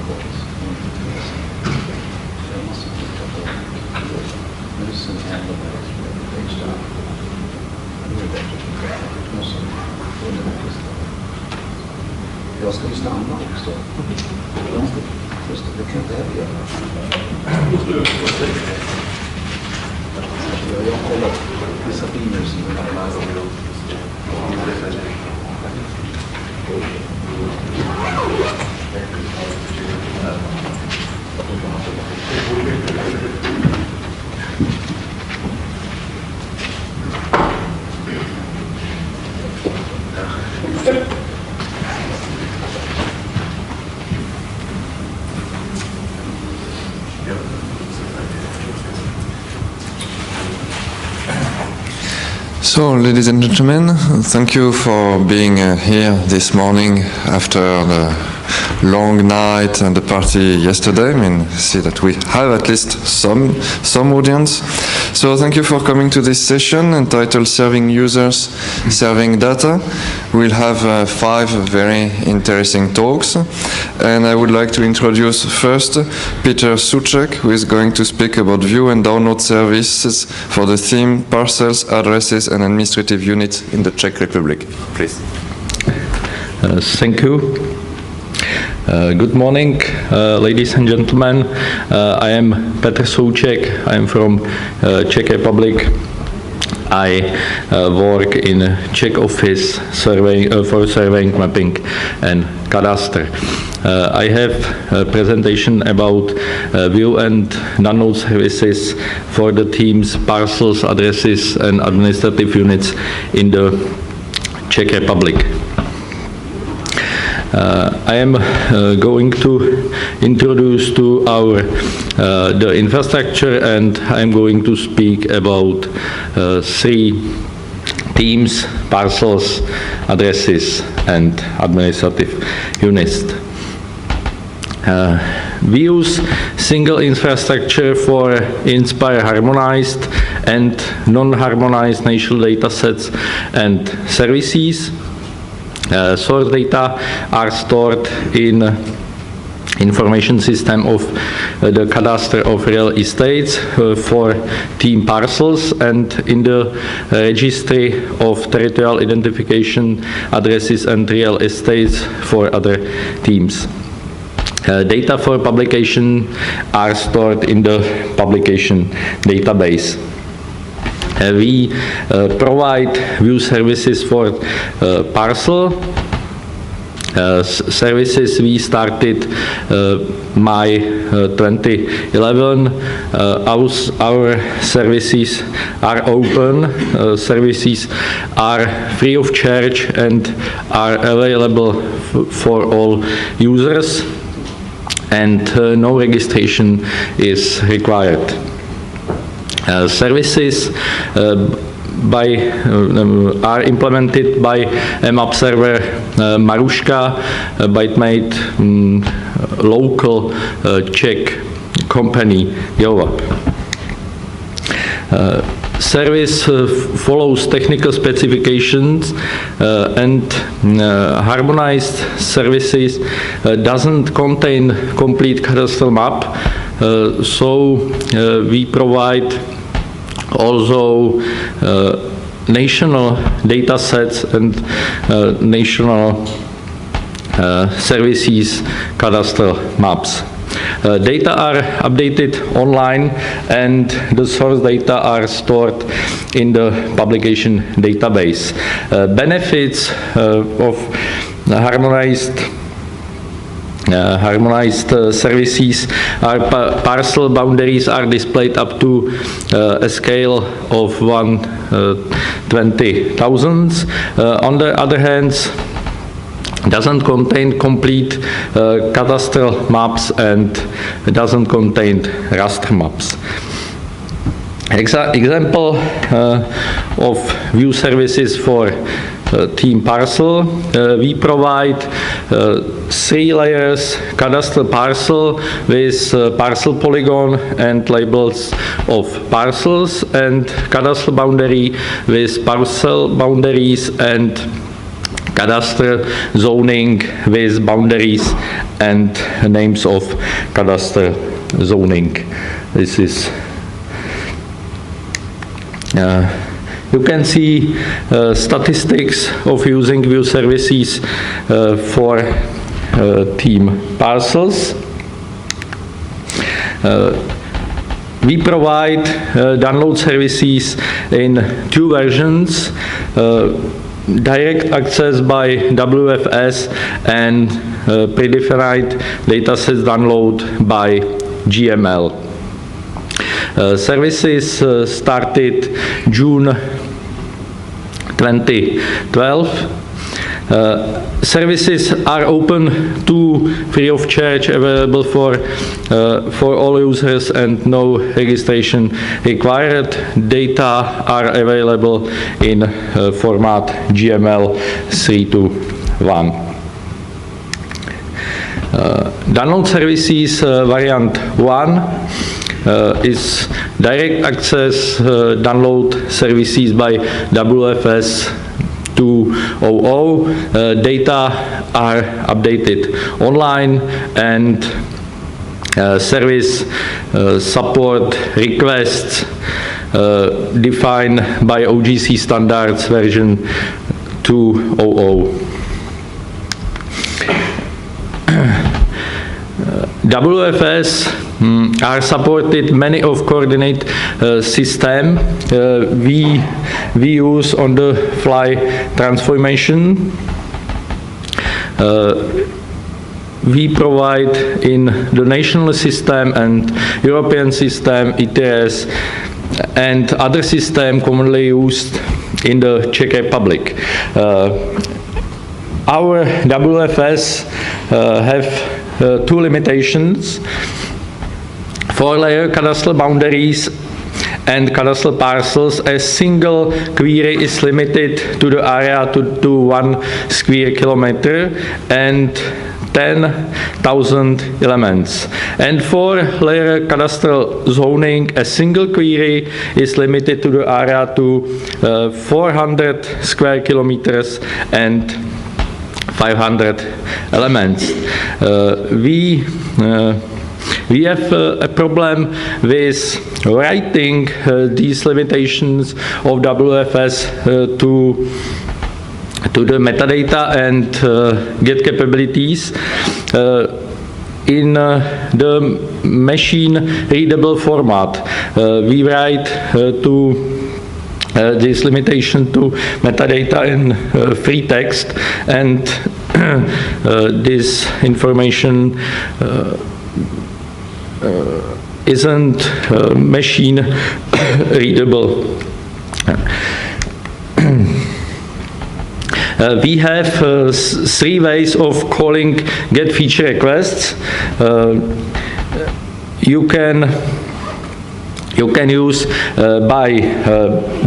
protokolls. Jag måste titta på musen händer på page down. Det är bättre. Jag måste undervisa. Jag ska ju stanna också. Just det, det kan inte heller göra. Jag har kollat vissa filmer som är här. So, ladies and gentlemen, thank you for being here this morning after the long night and the party yesterday. I mean, see that we have at least some audience. So thank you for coming to this session entitled Serving Users, Serving Data. We'll have 5 very interesting talks, and I would like to introduce first Petr Souček, who is going to speak about view and download services for the theme, parcels, addresses and administrative units in the Czech Republic. Please. Thank you. Good morning, ladies and gentlemen. I am Petr Souček. I am from Czech Republic. I work in Czech office for surveying, mapping and cadastre. I have a presentation about view and download services for the teams, parcels, addresses and administrative units in the Czech Republic. I am going to introduce to our the infrastructure, and I am going to speak about 3 teams, parcels, addresses and administrative units. We use single infrastructure for inspire harmonized and non-harmonized national data sets and services. Source data are stored in information system of the cadastre of real estates for team parcels and in the registry of territorial identification addresses and real estates for other teams. Data for publication are stored in the publication database. We provide view services for parcel services. We started May 2011. Our services are open. Services are free of charge and are available for all users, and no registration is required. Services are implemented by a map server Maruška, by made local Czech company Jovap. Service follows technical specifications and harmonized services doesn't contain complete cadastral map, so we provide also national data sets and national services cadastral maps. Data are updated online and the source data are stored in the publication database. Benefits of harmonized services are parcel boundaries are displayed up to a scale of 1/20,000. On the other hand, doesn't contain complete cadastral maps and doesn't contain raster maps. Example of view services for team parcel. We provide 3 layers cadastral parcel with parcel polygon and labels of parcels, and cadastral boundary with parcel boundaries and cadastral zoning with boundaries and names of cadastre zoning. This is you can see statistics of using ViewServices for team Parcels. We provide download services in 2 versions, direct access by WFS and predefined datasets download by GML. Services started June 2012. Services are open to free of charge, available for all users and no registration required. Data are available in format GML 3:1. Download services variant 1 is direct access download services by WFS 2.0. Data are updated online and service support requests defined by OGC standards version 2.0. WFS are supported many of coordinate system. We use on the fly transformation. We provide in the national system and European system, ETS, and other system commonly used in the Czech Republic. Our WFS have 2 limitations: 4-layer cadastral boundaries and cadastral parcels. A single query is limited to the area to 1 square kilometer and 10,000 elements. And 4-layer cadastral zoning, a single query is limited to the area to 400 square kilometers and 500 elements. We have a problem with writing these limitations of WFS to the metadata and get capabilities in the machine readable format. We write to this limitation to metadata in free text, and this information isn't machine readable. We have 3 ways of calling get feature requests. You can use by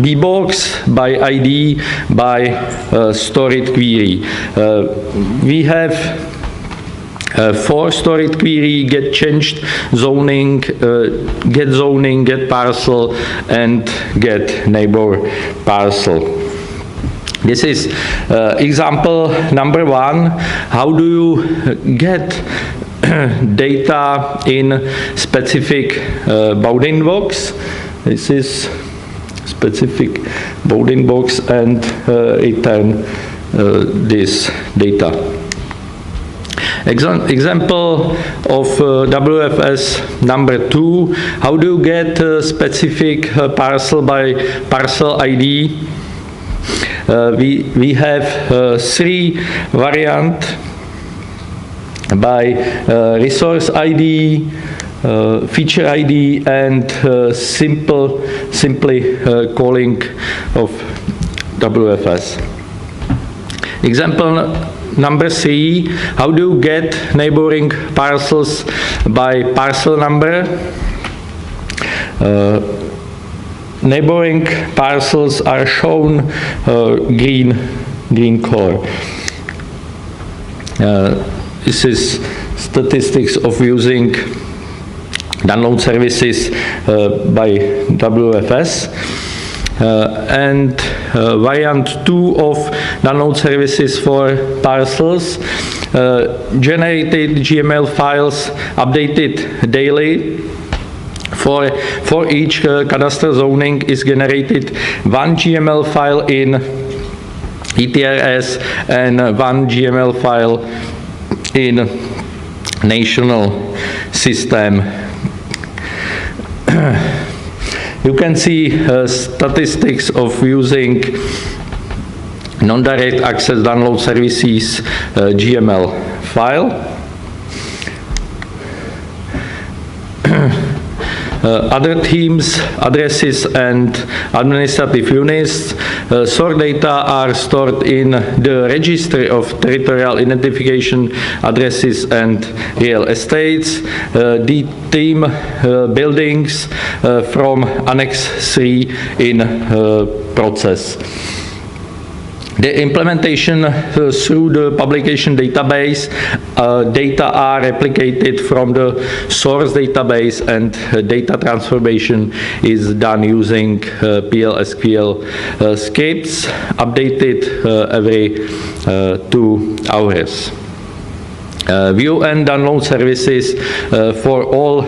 bbox, by ID, by stored query. We have 4 stored query: get changed zoning, get parcel, and get neighbor parcel. This is example number 1. How do you get data in specific bounding box? This is specific bounding box, and return this data. Example of WFS number 2. How do you get specific parcel by parcel ID? We have 3 variants: by resource ID, feature ID, and simply calling of WFS. Example number 3. How do you get neighboring parcels by parcel number? Neighboring parcels are shown green color. This is statistics of using download services by WFS. And variant 2 of download services for parcels. generated GML files updated daily. For each cadastral zoning is generated one GML file in ETRS and one GML file in national system. You can see statistics of using non-direct access download services GML file. Other teams, addresses and administrative units, source data are stored in the registry of territorial identification addresses and real estates. The team buildings from Annex 3 in process. The implementation through the publication database, data are replicated from the source database and data transformation is done using PL/SQL scripts, updated every 2 hours. View and download services for all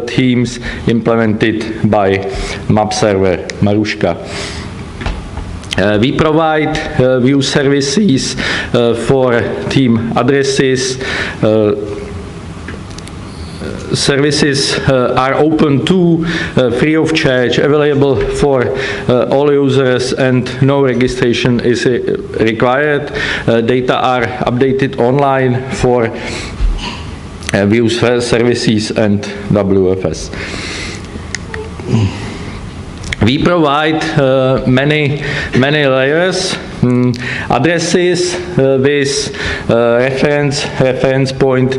teams implemented by map server Maruška. We provide view services for team addresses. Services are open to free of charge, available for all users, and no registration is required. Data are updated online for view services and WFS. We provide many layers, addresses with reference point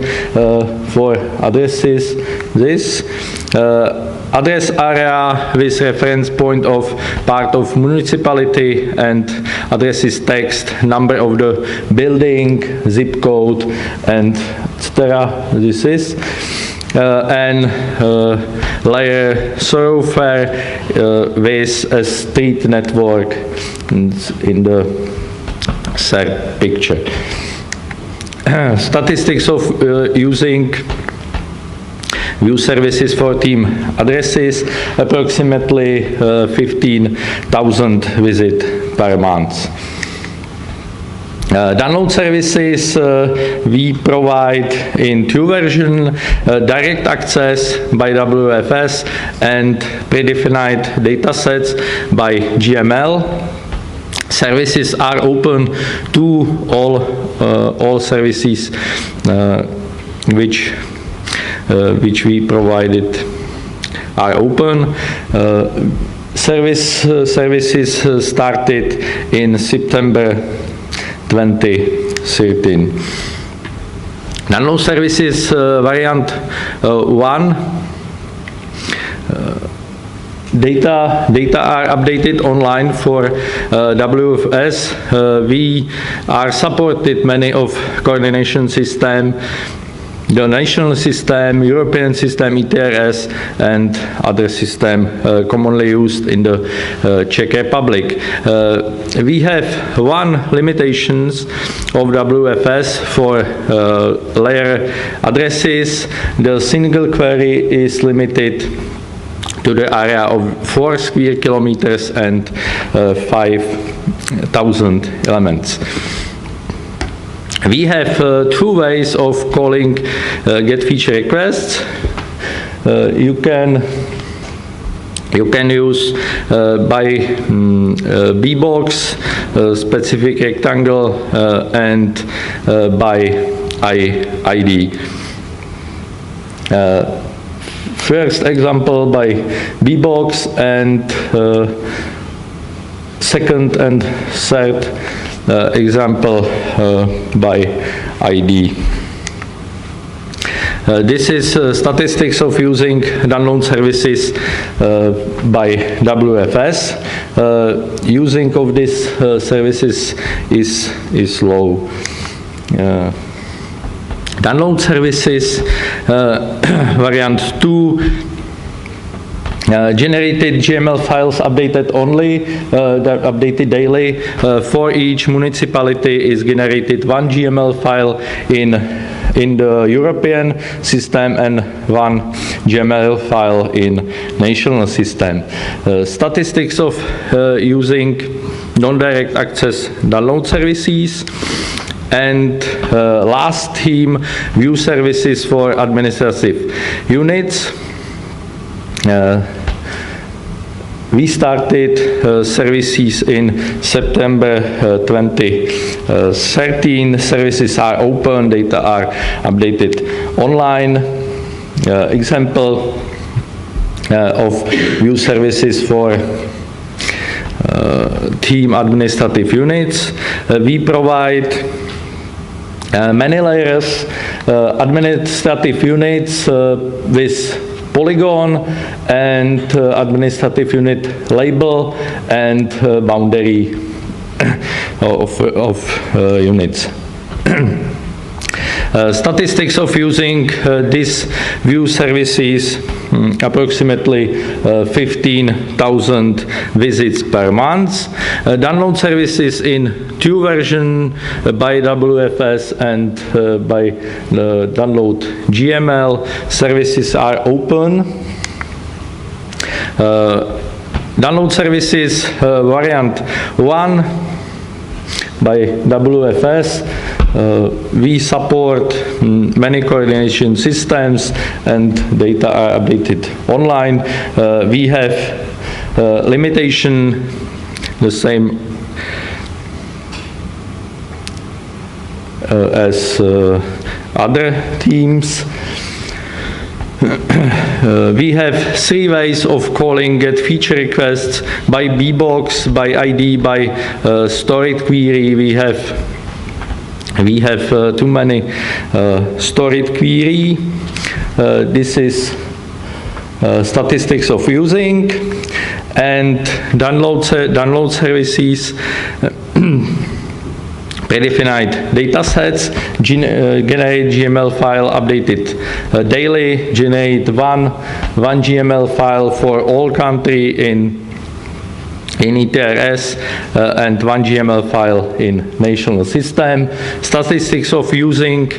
for addresses. This address area with reference point of part of municipality, and addresses text, number of the building, zip code, and etc. This is. And layer thoroughfare with a street network in the third picture. Statistics of using view services for team addresses, approximately 15,000 visits per month. Download services we provide in 2 versions, direct access by WFS and predefined datasets by GML. Services are open to all services which we provided are open. Services started in September 2013. Download services variant 1. Data are updated online for WFS. We are supported many of coordination system, the national system, European system, ETRS, and other system commonly used in the Czech Republic. We have one limitations of WFS for layer addresses. The single query is limited to the area of 4 square kilometers and 5,000 elements. We have 2 ways of calling get feature requests. You can use by bbox, specific rectangle, and by ID. First example by bbox, and second and third example by ID. This is statistics of using download services by WFS. Using of these services is low. Download services variant 2 Generated GML files updated updated daily. For each municipality is generated one GML file in the European system and one GML file in national system. Statistics of using non-direct access download services. And last theme, ViewServices for administrative units. We started services in September 2013. Services are open, data are updated online. Example of ViewServices for team administrative units. We provide many layers, administrative units with polygon and administrative unit label and boundary of units. Statistics of using this ViewServices, approximately 15,000 visits per month. Download services in two versions, by WFS and by download GML. Services are open. Download services variant 1 by WFS. We support many coordination systems and data are updated online. We have limitation, the same as other teams. We have three ways of calling get feature requests: by bbox, by ID, by stored query. We have too many stored query. This is statistics of using, and download services. Predefined datasets, generate GML file updated daily, generate one GML file for all country in ETRS and one GML file in national system. Statistics of using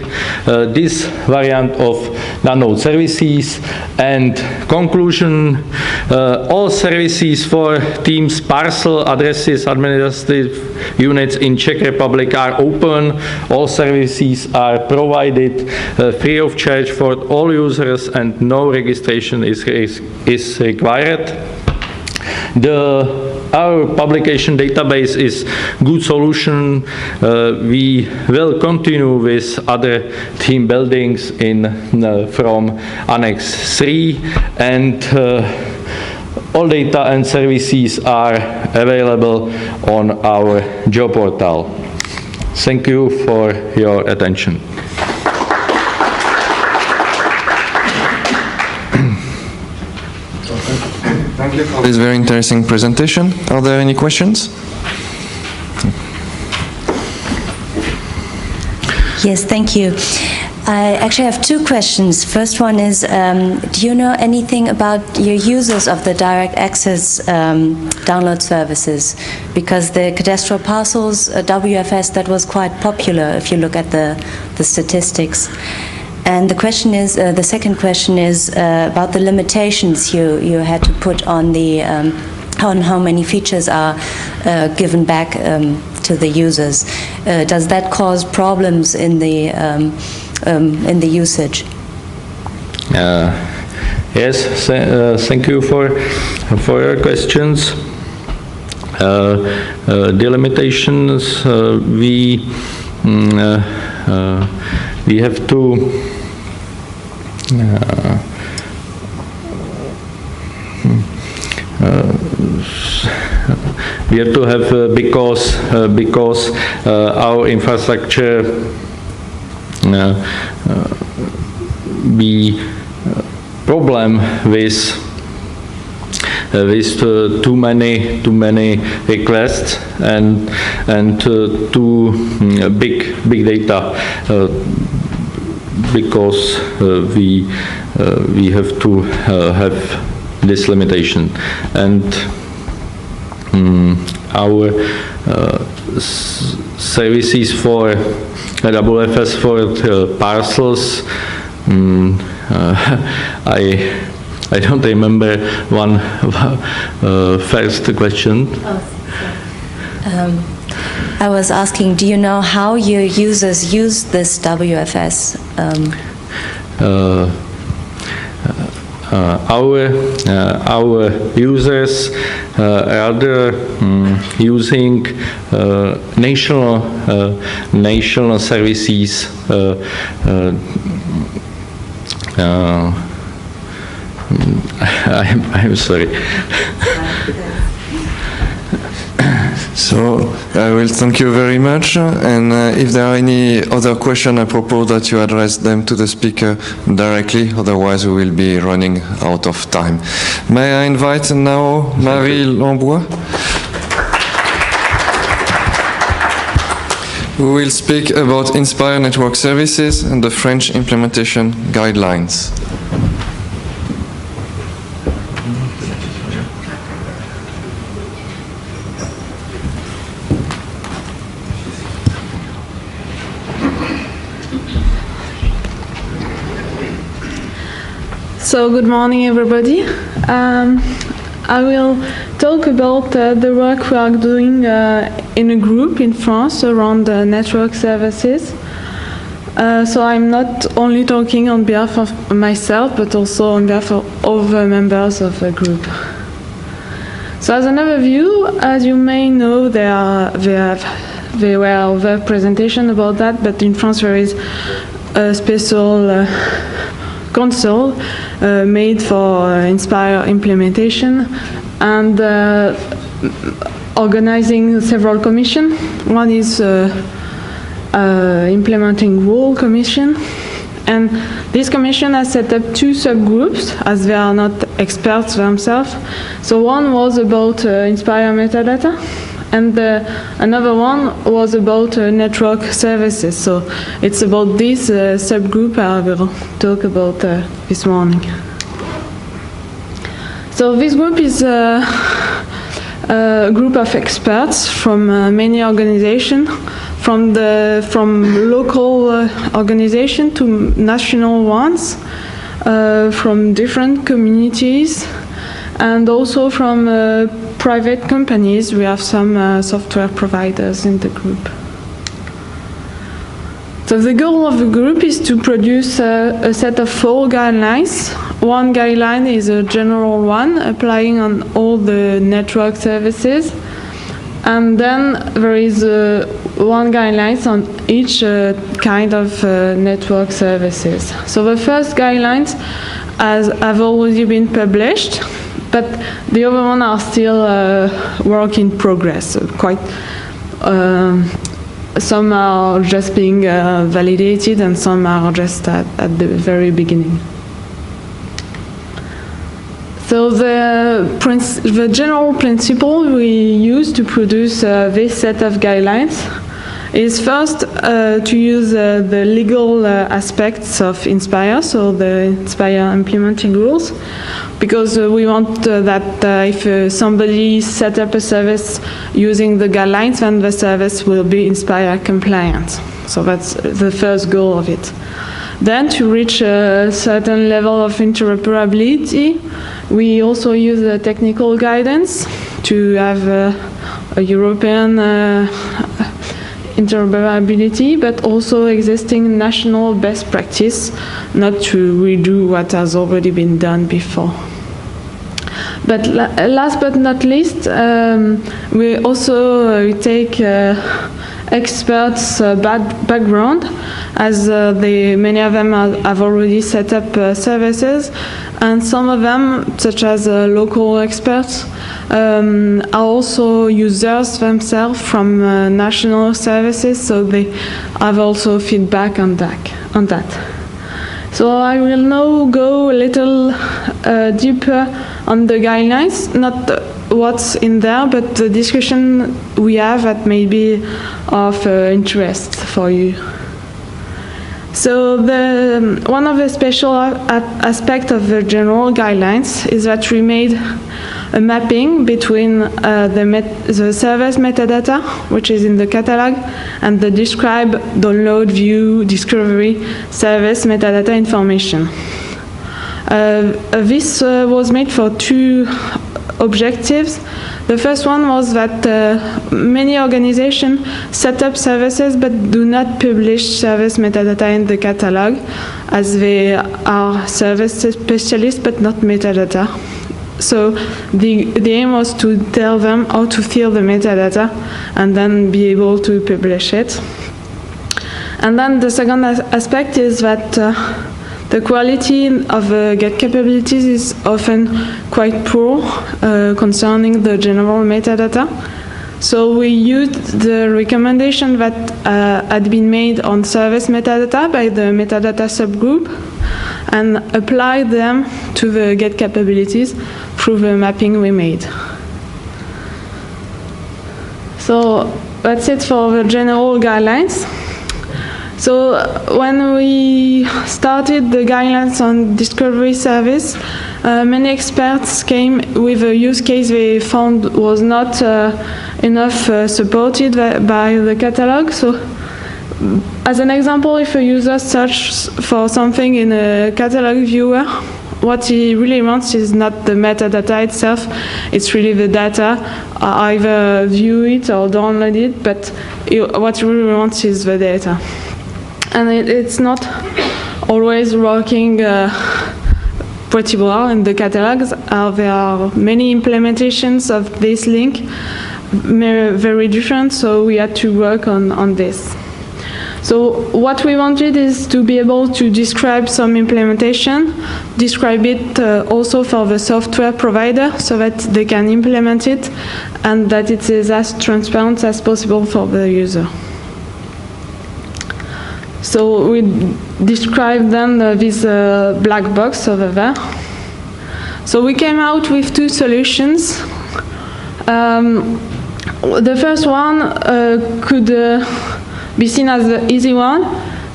this variant of download services, and conclusion, all services for teams parcel addresses administrative units in Czech Republic are open. All services are provided free of charge for all users and no registration is required. Our publication database is good solution. We will continue with other team buildings from Annex 3, and all data and services are available on our job portal. Thank you for your attention. Thank you for this very interesting presentation. Are there any questions? Yes, thank you. I actually have two questions. First one is, do you know anything about your users of the direct access download services? Because the cadastral parcels, WFS, that was quite popular if you look at the statistics. And the question is, the second question is about the limitations you had to put on the on how many features are given back to the users. Does that cause problems in the usage? Yes, thank you for your questions. The limitations we have to have because our infrastructure be problem with too many requests and too big data, because we have to have this limitation. And our services for WFS for parcels, I don't remember one first question. I was asking, do you know how your users use this WFS? Our users rather using national services. I'm sorry. So I will thank you very much, and if there are any other questions, I propose that you address them to the speaker directly, otherwise we will be running out of time. May I invite now Marie Lambois, who will speak about Inspire Network Services and the French implementation guidelines. So good morning, everybody. I will talk about the work we are doing in a group in France around network services. So I'm not only talking on behalf of myself, but also on behalf of other members of the group. So as an overview, as you may know, there were other presentations about that, but in France there is a special council made for Inspire implementation and organizing several commissions. One is implementing rule commission, and this commission has set up two subgroups as they are not experts themselves. So one was about Inspire metadata, and another one was about network services. So it's about this subgroup I will talk about this morning. So this group is a group of experts from many organizations, from local organizations to national ones, from different communities, and also from private companies. We have some software providers in the group. So the goal of the group is to produce a set of 4 guidelines. One guideline is a general one, applying on all the network services. And then there is one guideline on each kind of network services. So the first guidelines have already been published, but the other ones are still work in progress. So quite some are just being validated, and some are just at the very beginning. So the general principle we use to produce this set of guidelines is first to use the legal aspects of Inspire, so the Inspire implementing rules, because we want that if somebody set up a service using the guidelines, then the service will be Inspire compliant. So that's the first goal of it. Then to reach a certain level of interoperability, we also use the technical guidance to have a European interoperability, but also existing national best practice, not to redo what has already been done before. But last but not least, we also take experts' background, as many of them have already set up services, and some of them, such as local experts, are also users themselves from national services, so they have also feedback on that. So I will now go a little deeper on the guidelines, not what's in there, but the discussion we have that may be of interest for you. So one of the special aspects of the general guidelines is that we made a mapping between the service metadata, which is in the catalog, and the describe, download, view, discovery service metadata information. This was made for two objectives. The first one was that many organizations set up services but do not publish service metadata in the catalog, as they are service specialists but not metadata. So the aim was to tell them how to fill the metadata and then be able to publish it. And then the second aspect is that the quality of GET capabilities is often quite poor concerning the general metadata. So we used the recommendation that had been made on service metadata by the metadata subgroup and applied them to the GET capabilities through the mapping we made. So that's it for the general guidelines. So when we started the guidelines on discovery service, many experts came with a use case they found was not enough supported by the catalog. So as an example, if a user searches for something in a catalog viewer, what he really wants is not the metadata itself, it's really the data, either view it or download it, but what he really wants is the data. And it's not always working pretty well in the catalogs. There are many implementations of this link, very different, so we had to work on this. So what we wanted is to be able to describe some implementation, describe it also for the software provider so that they can implement it and that it is as transparent as possible for the user. So we described then this black box over there. So we came out with two solutions. The first one could be seen as the easy one.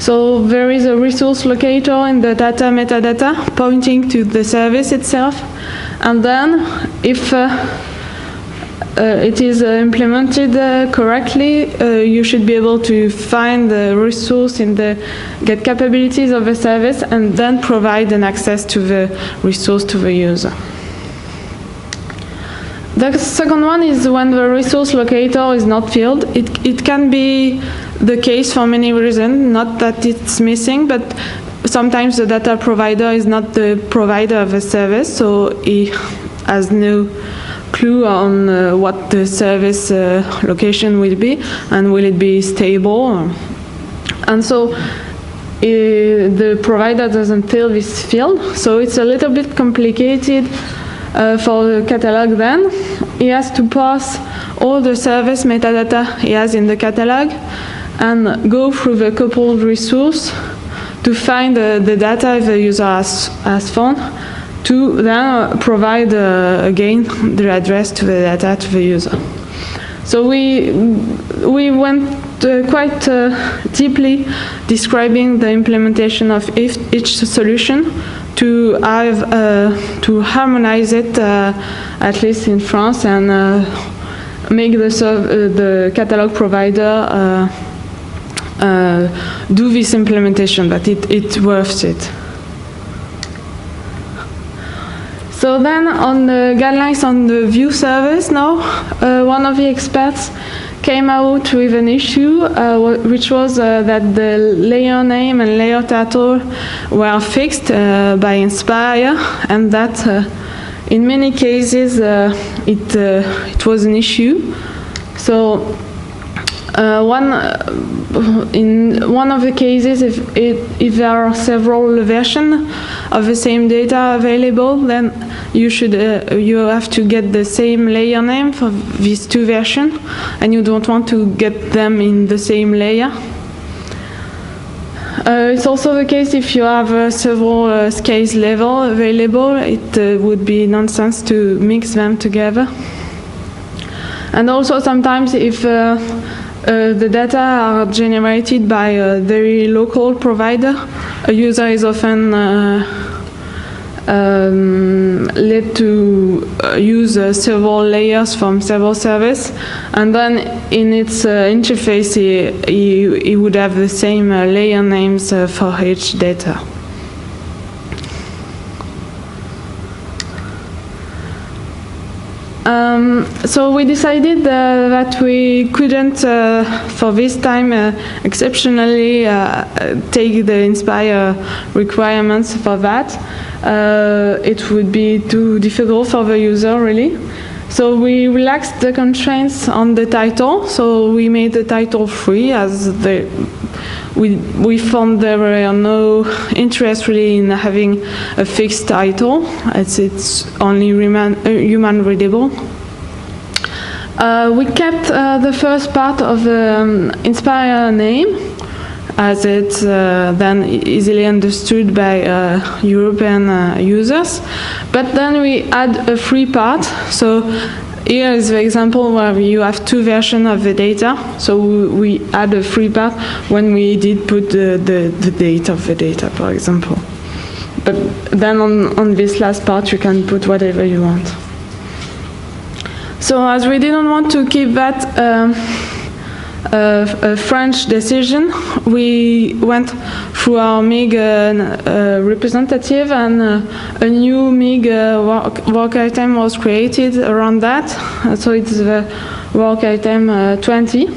So there is a resource locator in the data metadata pointing to the service itself. And then if it is implemented correctly, you should be able to find the resource in the GET capabilities of the service and then provide an access to the resource to the user. The second one is when the resource locator is not filled. It can be the case for many reasons, not that it's missing, but sometimes the data provider is not the provider of a service, so he has no clue on what the service location will be, and will it be stable. And so the provider doesn't fill this field, so it's a little bit complicated for the catalog then. He has to pass all the service metadata he has in the catalog and go through the coupled resource to find the data the user has found, to then provide again the address to the data to the user. So we went quite deeply describing the implementation of each solution to have to harmonize it at least in France and make the catalog provider do this implementation, but it's worth it. So then on the guidelines on the view service now, one of the experts came out with an issue which was that the layer name and layer title were fixed by Inspire, and that in many cases it was an issue. So in one of the cases, if there are several versions of the same data available, then you have to get the same layer name for these two versions, and you don't want to get them in the same layer. It's also the case if you have several scale levels available, it would be nonsense to mix them together. And also sometimes if the data are generated by a very local provider. A user is often led to use several layers from several services, and then in its interface he would have the same layer names for each data. So we decided that we couldn't, for this time, exceptionally take the Inspire requirements for that. It would be too difficult for the user, really. So we relaxed the constraints on the title. So we made the title free, as we found there were no interest really in having a fixed title, as it's only human readable. We kept the first part of the Inspire name, as it's then easily understood by European users. But then we add a free part. So here is the example where you have two versions of the data. So we add a free part when we did put the date of the data, for example. But then on this last part, you can put whatever you want. So as we didn't want to keep that a French decision, we went through our MIG representative, and a new MIG work item was created around that. So it's the work item 20.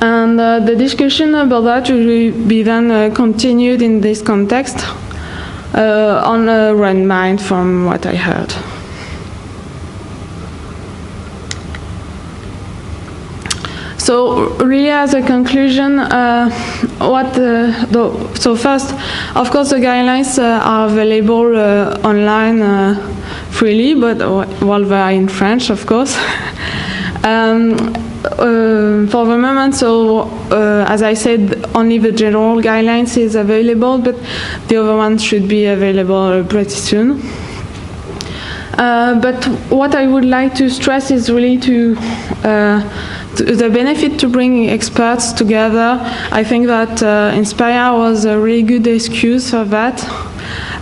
And the discussion about that will be then continued in this context on RunMind, from what I heard. So really, as a conclusion, so first, of course, the guidelines are available online freely, but while they are in French, of course. For the moment, so as I said, only the general guidelines is available, but the other ones should be available pretty soon. But what I would like to stress is really the benefit to bring experts together. I think that Inspire was a really good excuse for that,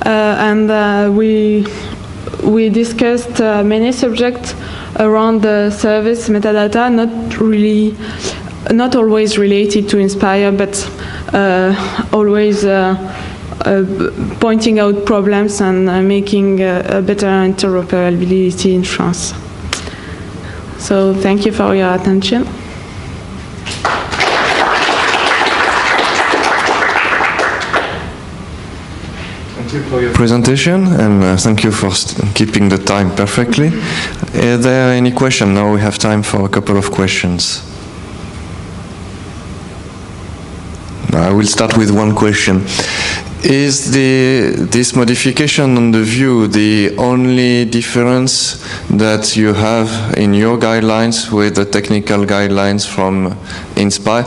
and we discussed many subjects around the service metadata, not always related to Inspire, but always pointing out problems and making a better interoperability in France. So thank you for your attention. Thank you for your presentation, and thank you for keeping the time perfectly. Are there any questions? Now we have time for a couple of questions. I will start with one question. Is this modification on the view the only difference that you have in your guidelines with the technical guidelines from Inspire?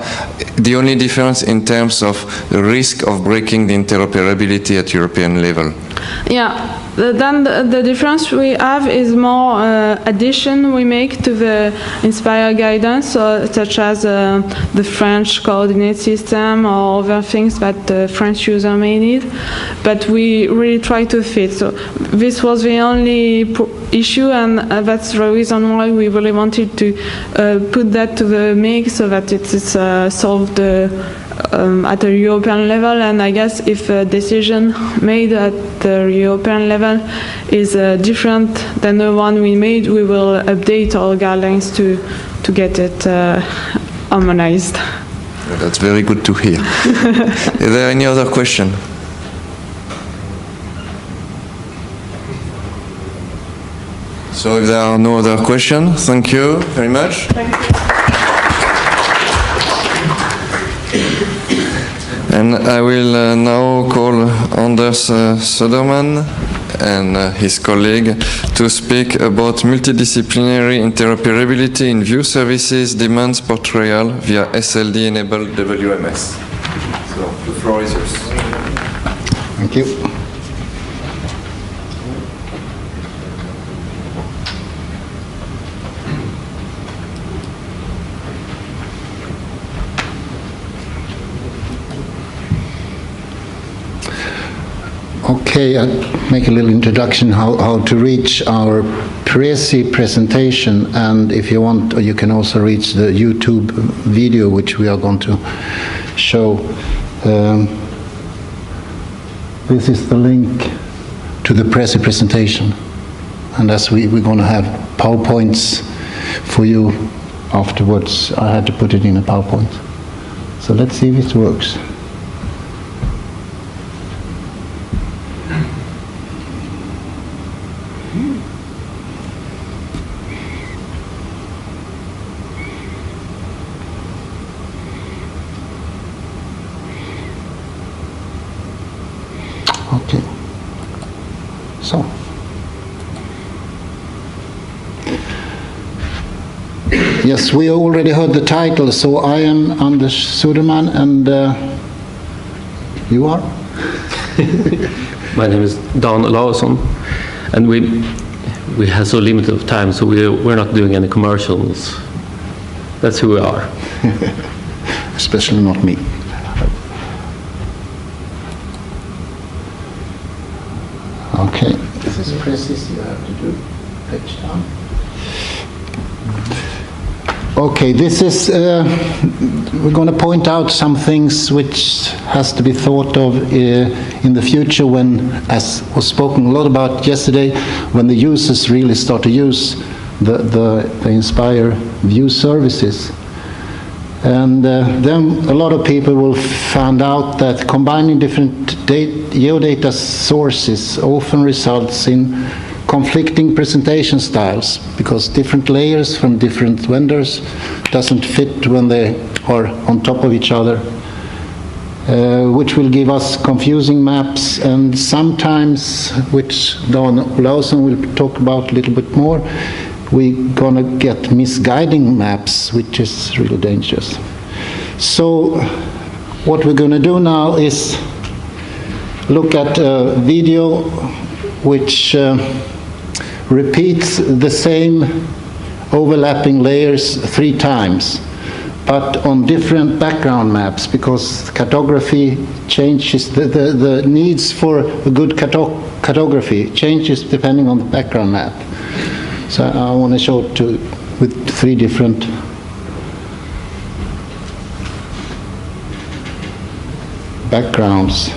The only difference in terms of the risk of breaking the interoperability at European level? Yeah. Then the difference we have is more addition we make to the Inspire guidance, such as the French coordinate system or other things that the French user may need. But we really try to fit. So this was the only issue, and that's the reason why we really wanted to put that to the MIG, so that it is solved at a European level. And I guess if a decision made at the European level is different than the one we made, we will update our guidelines to get it harmonized. That's very good to hear. Is there any other question? So if there are no other questions, thank you very much. Thank you. And I will now call Anders Söderman and his colleague to speak about multidisciplinary interoperability in ViewServices demands Portrayal via SLD-enabled WMS. So the floor is yours. Thank you. Okay, I'll make a little introduction how to reach our Prezi presentation, and if you want, you can also reach the YouTube video which we are going to show. This is the link to the Prezi presentation, and as we're going to have PowerPoints for you afterwards, I had to put it in a PowerPoint. So let's see if it works. Okay. So. Yes, we already heard the title, so I am Anders Söderman, and you are? My name is Dan Olausson, and we have so limited of time, so we're not doing any commercials. That's who we are. Especially not me. Okay. This is Prezi, you have to do page down. Okay, this is, we're going to point out some things which has to be thought of in the future when, as was spoken a lot about yesterday, when the users really start to use the Inspire ViewServices. And then a lot of people will find out that combining different geodata sources often results in conflicting presentation styles, because different layers from different vendors doesn't fit when they are on top of each other, which will give us confusing maps, and sometimes, which Dan Olausson will talk about a little bit more, we're gonna get misguiding maps, which is really dangerous. So what we're gonna do now is look at a video which repeats the same overlapping layers 3 times, but on different background maps, because cartography changes, the needs for a good cartography changes depending on the background map. So I want to show it with 3 different backgrounds.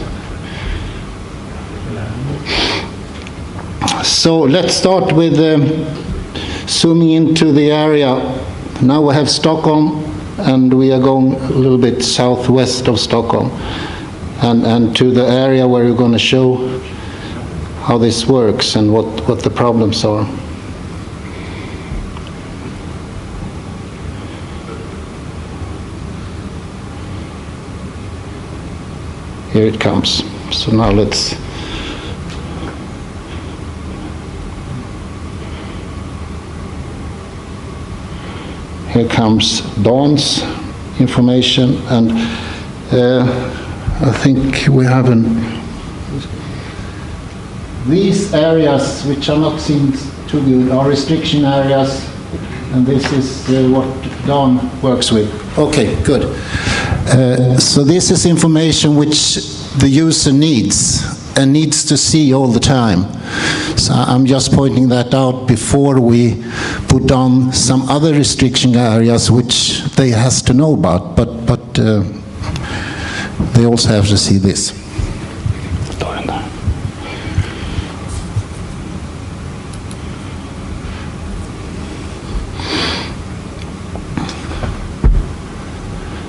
So let's start with zooming into the area. Now we have Stockholm, and we are going a little bit southwest of Stockholm, and to the area where we're going to show how this works and what the problems are. Here it comes. So now let's here comes Dan's information, and I think we have these areas which are not seen too good are restriction areas, and this is what Dan works with. Okay, good. So this is information which the user needs and needs to see all the time. So I'm just pointing that out before we put on some other restriction areas which they has to know about, but they also have to see this.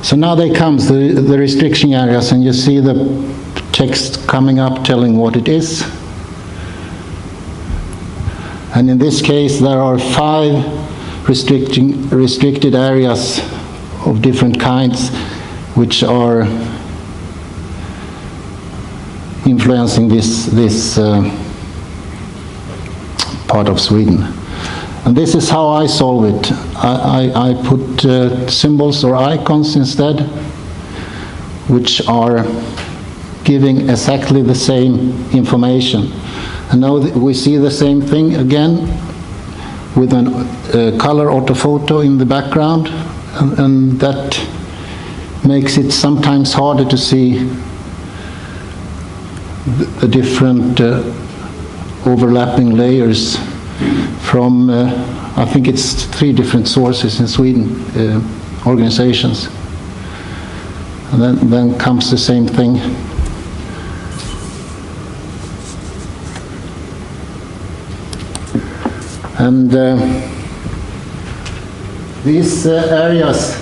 So now they comes the restriction areas, and you see the text coming up telling what it is. And in this case there are 5 restricted areas of different kinds which are influencing this part of Sweden. And this is how I solve it. I put symbols or icons instead, which are giving exactly the same information. And now we see the same thing again with a color orthophoto in the background, and that makes it sometimes harder to see the different overlapping layers from, I think it's 3 different sources in Sweden, organizations. And then comes the same thing. And these areas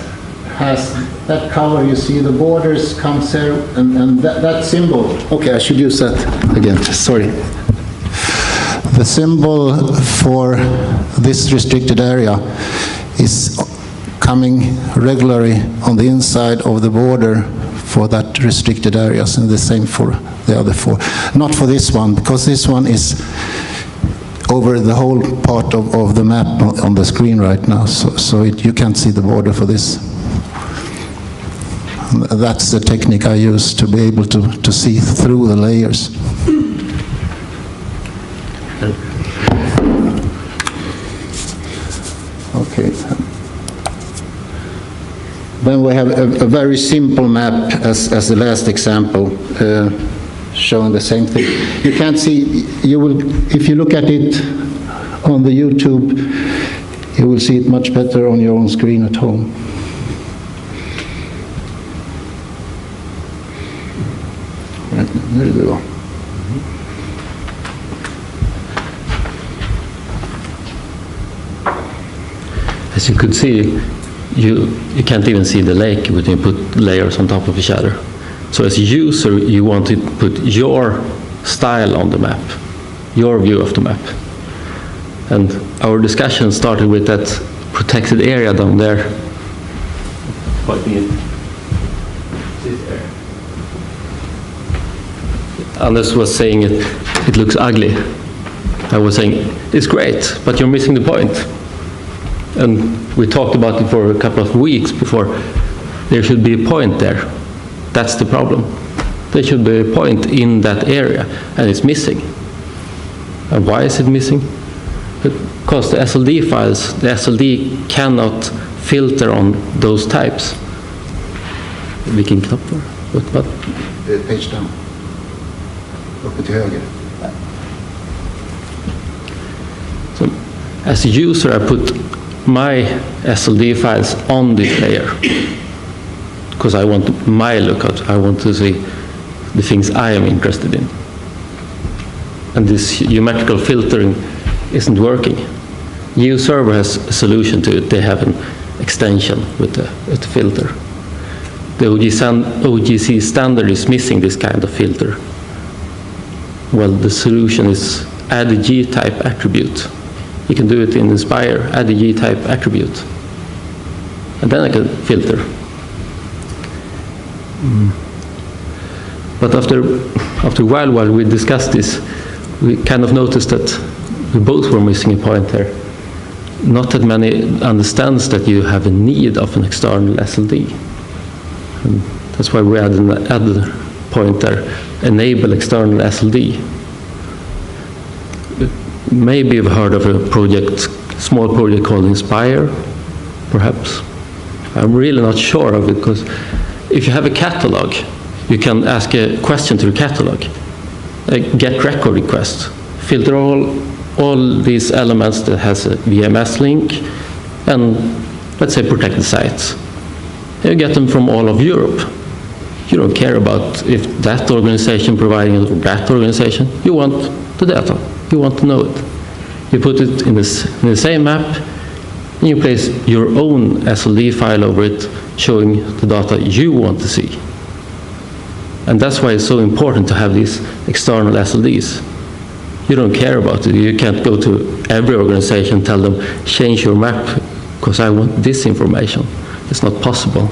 has that color, you see the borders comes here, and that symbol. Okay, I should use that again, sorry. The symbol for this restricted area is coming regularly on the inside of the border for that restricted areas, and the same for the other 4. Not for this one, because this one is over the whole part of the map on the screen right now, so you can't see the border for this. That's the technique I use to be able to see through the layers. Okay. Then we have a very simple map as the last example, showing the same thing. You can't see, you will, if you look at it on the YouTube, you will see it much better on your own screen at home. Right, there you go. As you could see, you can't even see the lake when you put layers on top of each other. So as a user, you want to put your style on the map, your view of the map. And our discussion started with that protected area down there. Anders was saying it looks ugly. I was saying, it's great, but you're missing the point. And we talked about it for a couple of weeks before. There should be a point there. That's the problem. There should be a point in that area, and it's missing. And why is it missing? Because the SLD files, the SLD cannot filter on those types. Vilken knapp var det? Page down. Uppe till höger. So, as a user, I put my SLD files on this layer because I want my lookout. I want to see the things I am interested in. And this geometrical filtering isn't working. ViewServer has a solution to it. They have an extension with the filter. The OGC standard is missing this kind of filter. Well, the solution is add a G-type attribute. You can do it in Inspire, add a G-type attribute. And then I can filter. But after a while we discussed this, we kind of noticed that we both were missing a point there. Not that many understands that you have a need of an external SLD. And that's why we added a point there, enable external SLD. Maybe you've heard of a project, small project called Inspire, perhaps. I'm really not sure of it, because if you have a catalog, you can ask a question to the catalog. Get record request. Filter all these elements that has a VMS link, and let's say protect the sites. You get them from all of Europe. You don't care about if that organization providing it or that organization. You want the data. You want to know it. You put it in the same map, and you place your own SLD file over it, showing the data you want to see. And that's why it's so important to have these external SLDs. You don't care about it. You can't go to every organization and tell them, change your map, because I want this information. It's not possible.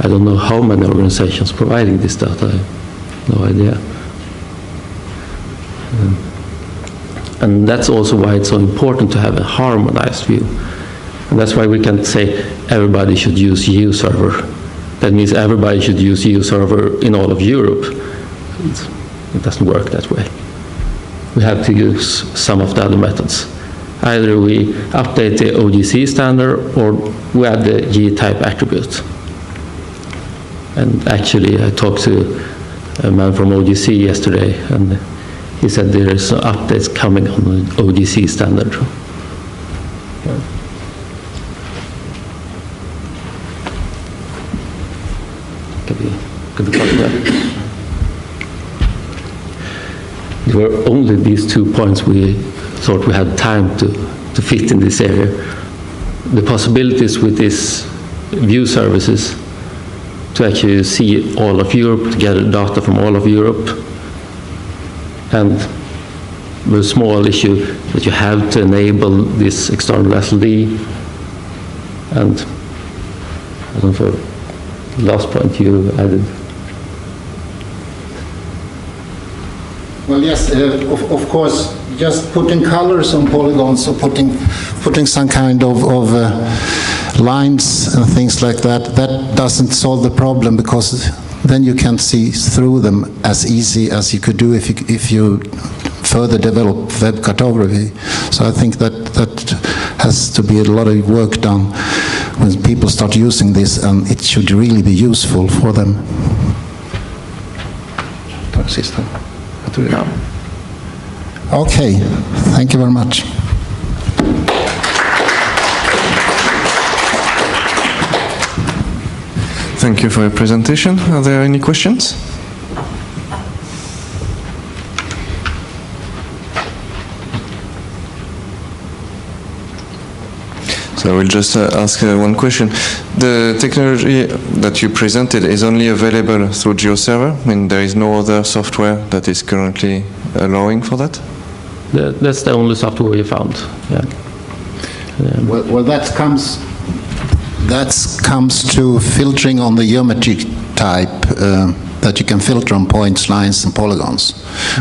I don't know how many organizations providing this data. I have no idea. And that's also why it's so important to have a harmonized view. And that's why we can't say everybody should use ViewServer. That means everybody should use ViewServer in all of Europe. It doesn't work that way. We have to use some of the other methods. Either we update the OGC standard or we add the G-type attribute. And actually I talked to a man from OGC yesterday, and he said there is updates coming on the OGC standard. Could we talk about it? There were only these 2 points we thought we had time to fit in this area. The possibilities with this ViewServices to actually see all of Europe, to gather data from all of Europe, and the small issue that you have to enable this external SLD, and I don't know, the last point you added. Well, yes, of course, just putting colors on polygons or putting some kind of lines and things like that, that doesn't solve the problem, because then you can't see through them as easy as you could do if you further develop web cartography. So I think that has to be a lot of work done when people start using this, and it should really be useful for them. Okay, thank you very much. Thank you for your presentation. Are there any questions? So I will just ask one question. The technology that you presented is only available through GeoServer? I mean, there is no other software that is currently allowing for that? That's the only software we found, yeah. Well, that comes to filtering on the geometry type, that you can filter on points, lines, and polygons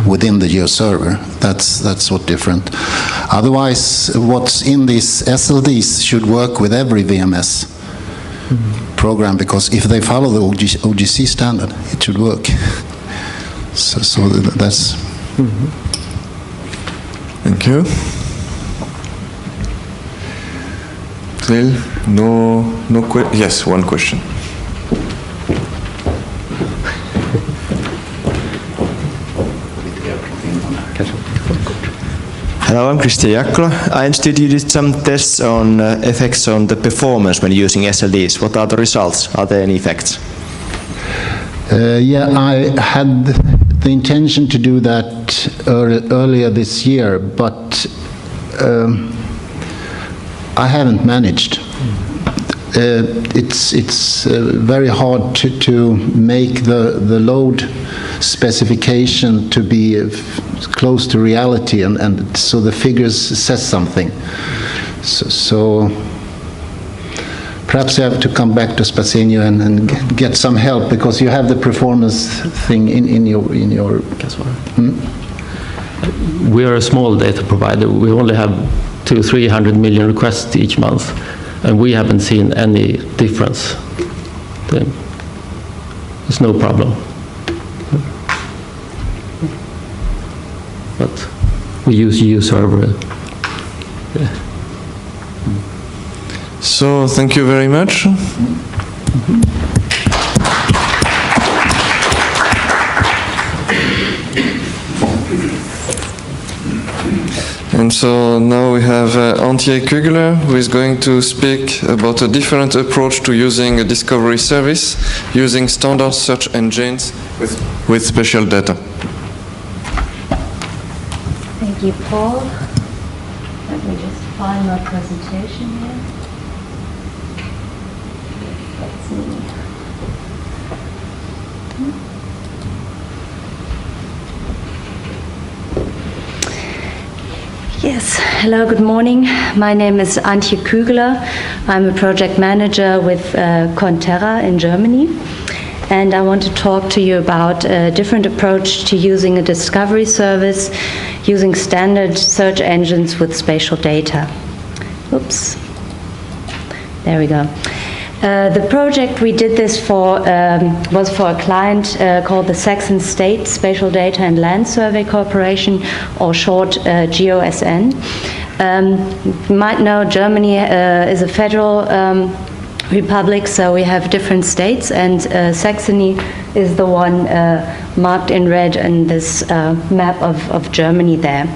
within the GeoServer. That's what different. Otherwise, what's in these SLDs should work with every VMS program, because if they follow the OGC standard, it should work. So that's... Thank you. Still, no question? Yes, one question. Hello, I'm Christian Jakkola. I understood you did some tests on effects on the performance when using SLDs. What are the results? Are there any effects? Yeah, I had the intention to do that earlier this year, but I haven't managed. It's very hard to make the load specification to be close to reality, and so the figures says something. So perhaps you have to come back to Spatial and get some help, because you have the performance thing in your. We are a small data provider. We only have 200-300 million requests each month, and we haven't seen any difference. There's no problem. But we use ViewServer. Yeah. So, thank you very much. And so now we have Antje Kügeler, who is going to speak about a different approach to using a discovery service using standard search engines with spatial data. Thank you, Paul. Let me just find my presentation here. Let's see. Yes, hello, good morning. My name is Antje Kügeler. I'm a project manager with Conterra in Germany. And I want to talk to you about a different approach to using a discovery service using standard search engines with spatial data. Oops. There we go. The project we did this for was for a client called the Saxon State Spatial Data and Land Survey Corporation, or short GOSN. You might know Germany is a federal Republic, so we have different states, and Saxony is the one marked in red in this map of Germany there.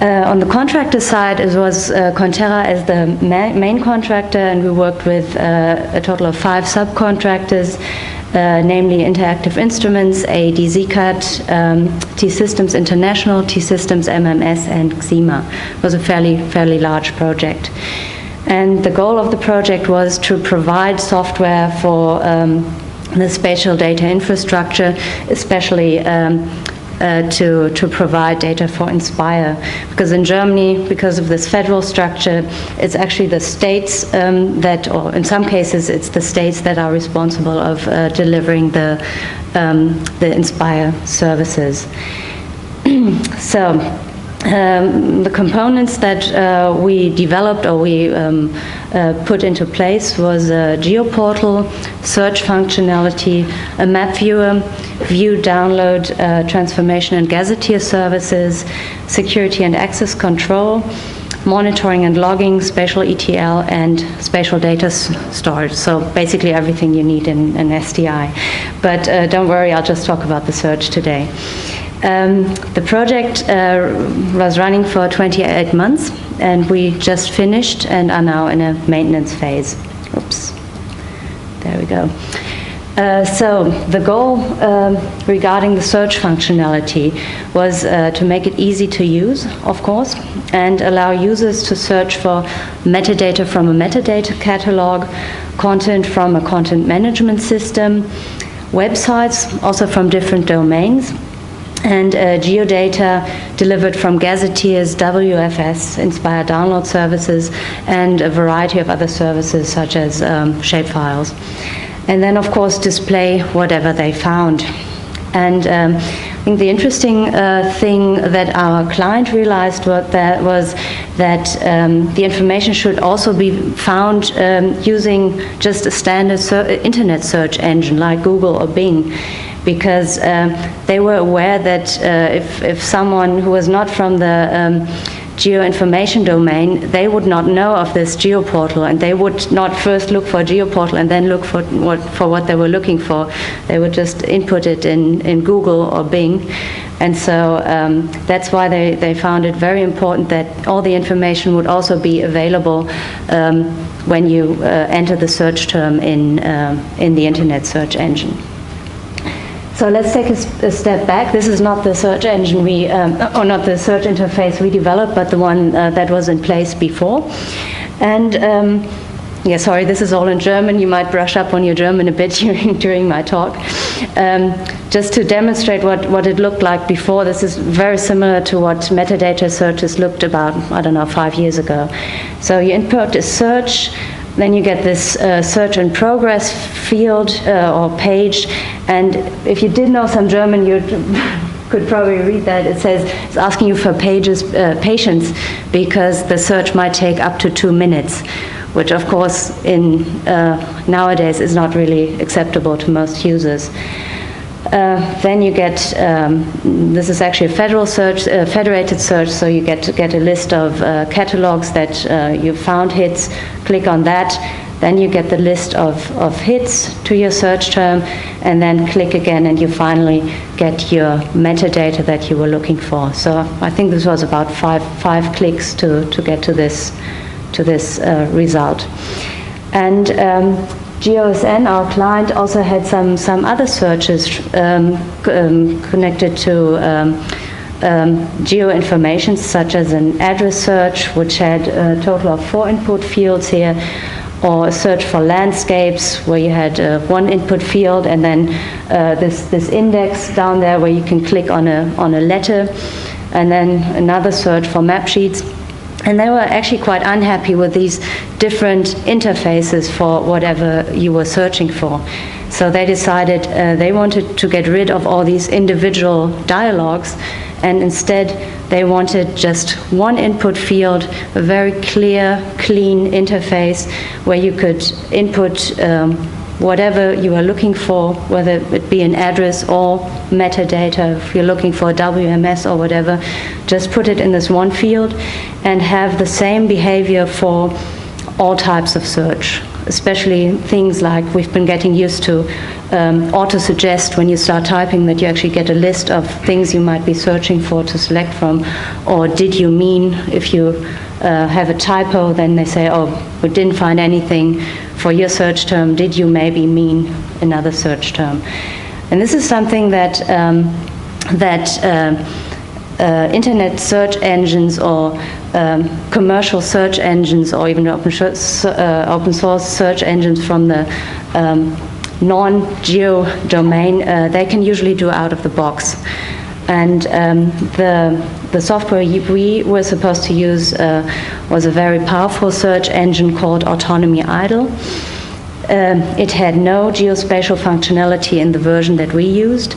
On the contractor side, it was Conterra as the main contractor, and we worked with a total of 5 subcontractors, namely Interactive Instruments, ADZ-CAD, T-Systems International, T-Systems MMS, and Xima. It was a fairly large project. And the goal of the project was to provide software for the spatial data infrastructure, especially to provide data for Inspire. Because in Germany, because of this federal structure, it's actually the states that, or in some cases, it's the states that are responsible of delivering the Inspire services. So, the components that we developed or we put into place was a geoportal, search functionality, a map viewer, view, download, transformation and gazetteer services, security and access control, monitoring and logging, spatial ETL, and spatial data storage. So basically everything you need in an SDI. But don't worry, I'll just talk about the search today. The project was running for 28 months, and we just finished and are now in a maintenance phase. Oops, there we go. So the goal regarding the search functionality was to make it easy to use, of course, and allow users to search for metadata from a metadata catalog, content from a content management system, websites also from different domains, and geodata delivered from gazetteers, WFS, Inspire download services, and a variety of other services such as shapefiles. And then, of course, display whatever they found. And I think the interesting thing that our client realized was that the information should also be found using just a standard internet search engine like Google or Bing, because they were aware that if someone who was not from the geoinformation domain, they would not know of this geoportal, and they would not first look for a geoportal and then look for what they were looking for. They would just input it in Google or Bing. And so that's why they found it very important that all the information would also be available when you enter the search term in the internet search engine. So let's take a step back. This is not the search engine or not the search interface we developed, but the one that was in place before. And yeah, sorry, this is all in German. You might brush up on your German a bit during my talk. Just to demonstrate what it looked like before, this is very similar to what metadata searches looked about, I don't know, 5 years ago. So you input a search, then you get this search in progress field or page, and if you did know some German, you could probably read that. It says it's asking you for patience, because the search might take up to 2 minutes, which of course in nowadays is not really acceptable to most users. Then you get, this is actually a federal search, federated search, so you get a list of catalogs that you found hits, click on that, then you get the list of hits to your search term, and then click again and you finally get your metadata that you were looking for. So I think this was about five clicks to get to this result. And GeoSN, our client, also had some other searches connected to geo-information, such as an address search, which had a total of 4 input fields here, or a search for landscapes, where you had 1 input field, and then this index down there where you can click on a letter, and then another search for map sheets. And they were actually quite unhappy with these different interfaces for whatever you were searching for. So they decided they wanted to get rid of all these individual dialogues, and instead they wanted just 1 input field, a very clear, clean interface where you could input whatever you are looking for, whether it be an address or metadata. If you're looking for WMS or whatever, just put it in this 1 field and have the same behavior for all types of search. especially things like we've been getting used to auto-suggest when you start typing, that you actually get a list of things you might be searching for to select from, or did you mean, if you have a typo, then they say, oh, we didn't find anything for your search term, did you maybe mean another search term? And this is something that internet search engines or commercial search engines, or even open source search engines from the non-geo domain, they can usually do out of the box. And the software we were supposed to use was a very powerful search engine called Autonomy Idle. It had no geospatial functionality in the version that we used,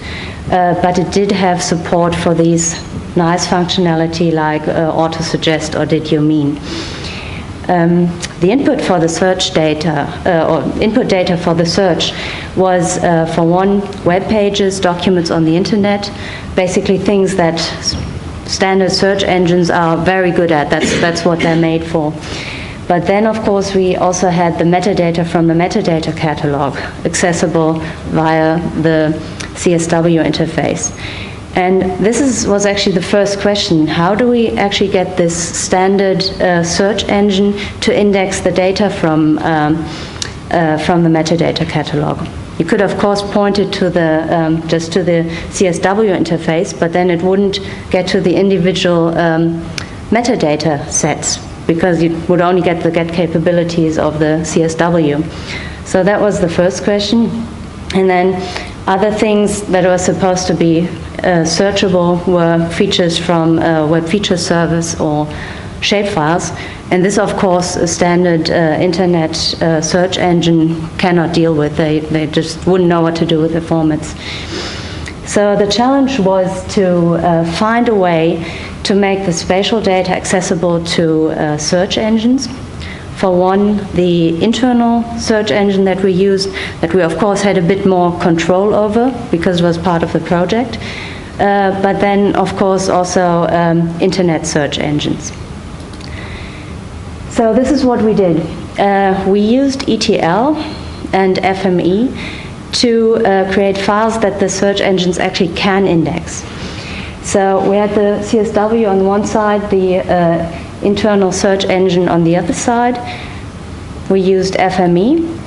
but it did have support for these nice functionality like auto-suggest or did you mean. The input for the search data, or input data for the search, was for one, web pages, documents on the internet, basically things that standard search engines are very good at. That's what they're made for. But then, of course, we also had the metadata from the metadata catalog accessible via the CSW interface. And this was actually the first question. How do we actually get this standard search engine to index the data from the metadata catalog? You could, of course, point it to the just to the CSW interface, but then it wouldn't get to the individual metadata sets, because you would only get the get capabilities of the CSW. So that was the first question. And then other things that were supposed to be searchable were features from web feature service or shapefiles. And this, of course, a standard internet search engine cannot deal with. They just wouldn't know what to do with the formats. So the challenge was to find a way to make the spatial data accessible to search engines. For one, the internal search engine that we used, that we of course had a bit more control over because it was part of the project, but then of course also internet search engines. So this is what we did. We used ETL and FME to create files that the search engines actually can index. So we had the CSW on one side, the internal search engine on the other side. We used FME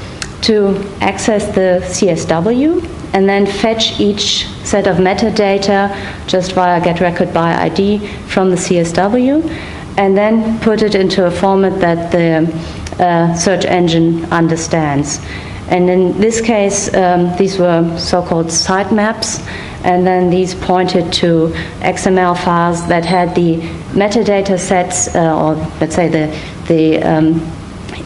to access the CSW and then fetch each set of metadata just via getRecordById from the CSW, and then put it into a format that the search engine understands. And in this case, these were so-called sitemaps, and then these pointed to XML files that had the metadata sets, or let's say the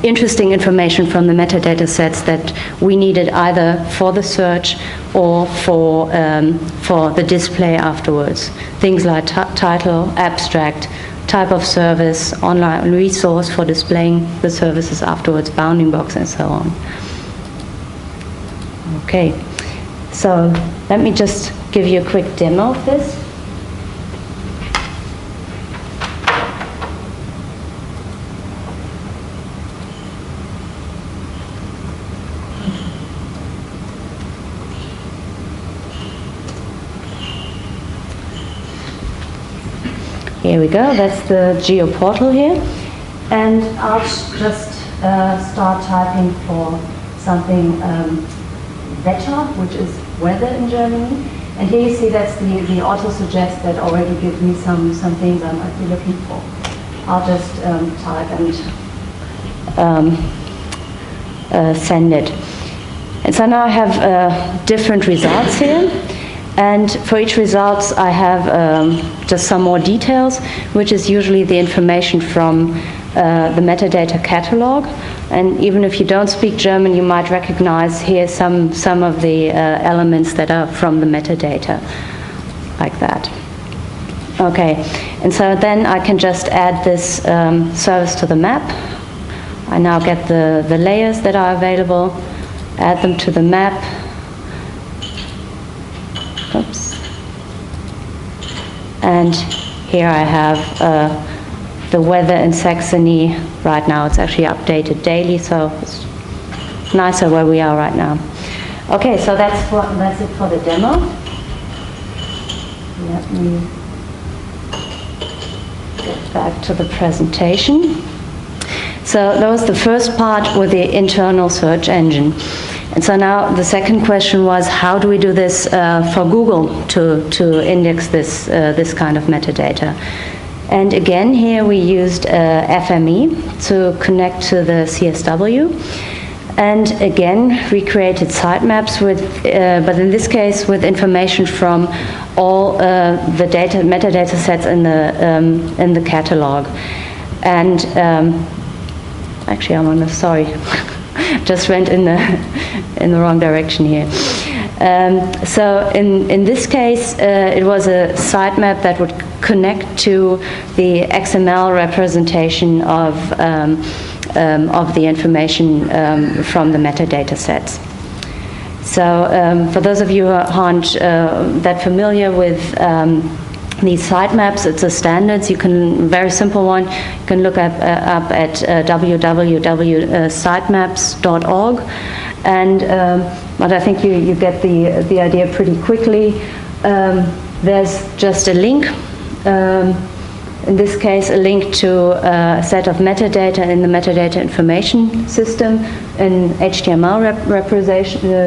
interesting information from the metadata sets that we needed either for the search or for the display afterwards. Things like title, abstract, type of service, online resource for displaying the services afterwards, bounding box, and so on. Okay, so let me just give you a quick demo of this. Here we go, that's the geo portal here. And I'll just start typing for something Wetter, which is weather in Germany. And here you see that's the auto-suggest that already gives me some things I might be looking for. I'll just type and send it. And so now I have different results here. And for each results I have just some more details, which is usually the information from the metadata catalog. And even if you don't speak German, you might recognize here some of the elements that are from the metadata, like that. Okay, and so then I can just add this service to the map. I now get the layers that are available, add them to the map. Oops. And here I have the weather in Saxony. Right now it's actually updated daily, so it's nicer where we are right now. Okay, so that's it for the demo. Let me get back to the presentation. So that was the first part with the internal search engine. And so now the second question was, how do we do this for Google to index this kind of metadata? And again, here we used FME to connect to the CSW. And again, we created sitemaps with, but in this case, with information from all the metadata sets in the catalog. And actually, sorry, just went in the wrong direction here. So in this case, it was a sitemap that would connect to the XML representation of the information from the metadata sets. So for those of you who aren't that familiar with these sitemaps, it's a standards. You can, very simple one, you can look up at www.sitemaps.org, and but I think you get the idea pretty quickly. There's just a link. In this case, a link to a set of metadata in the metadata information system, an HTML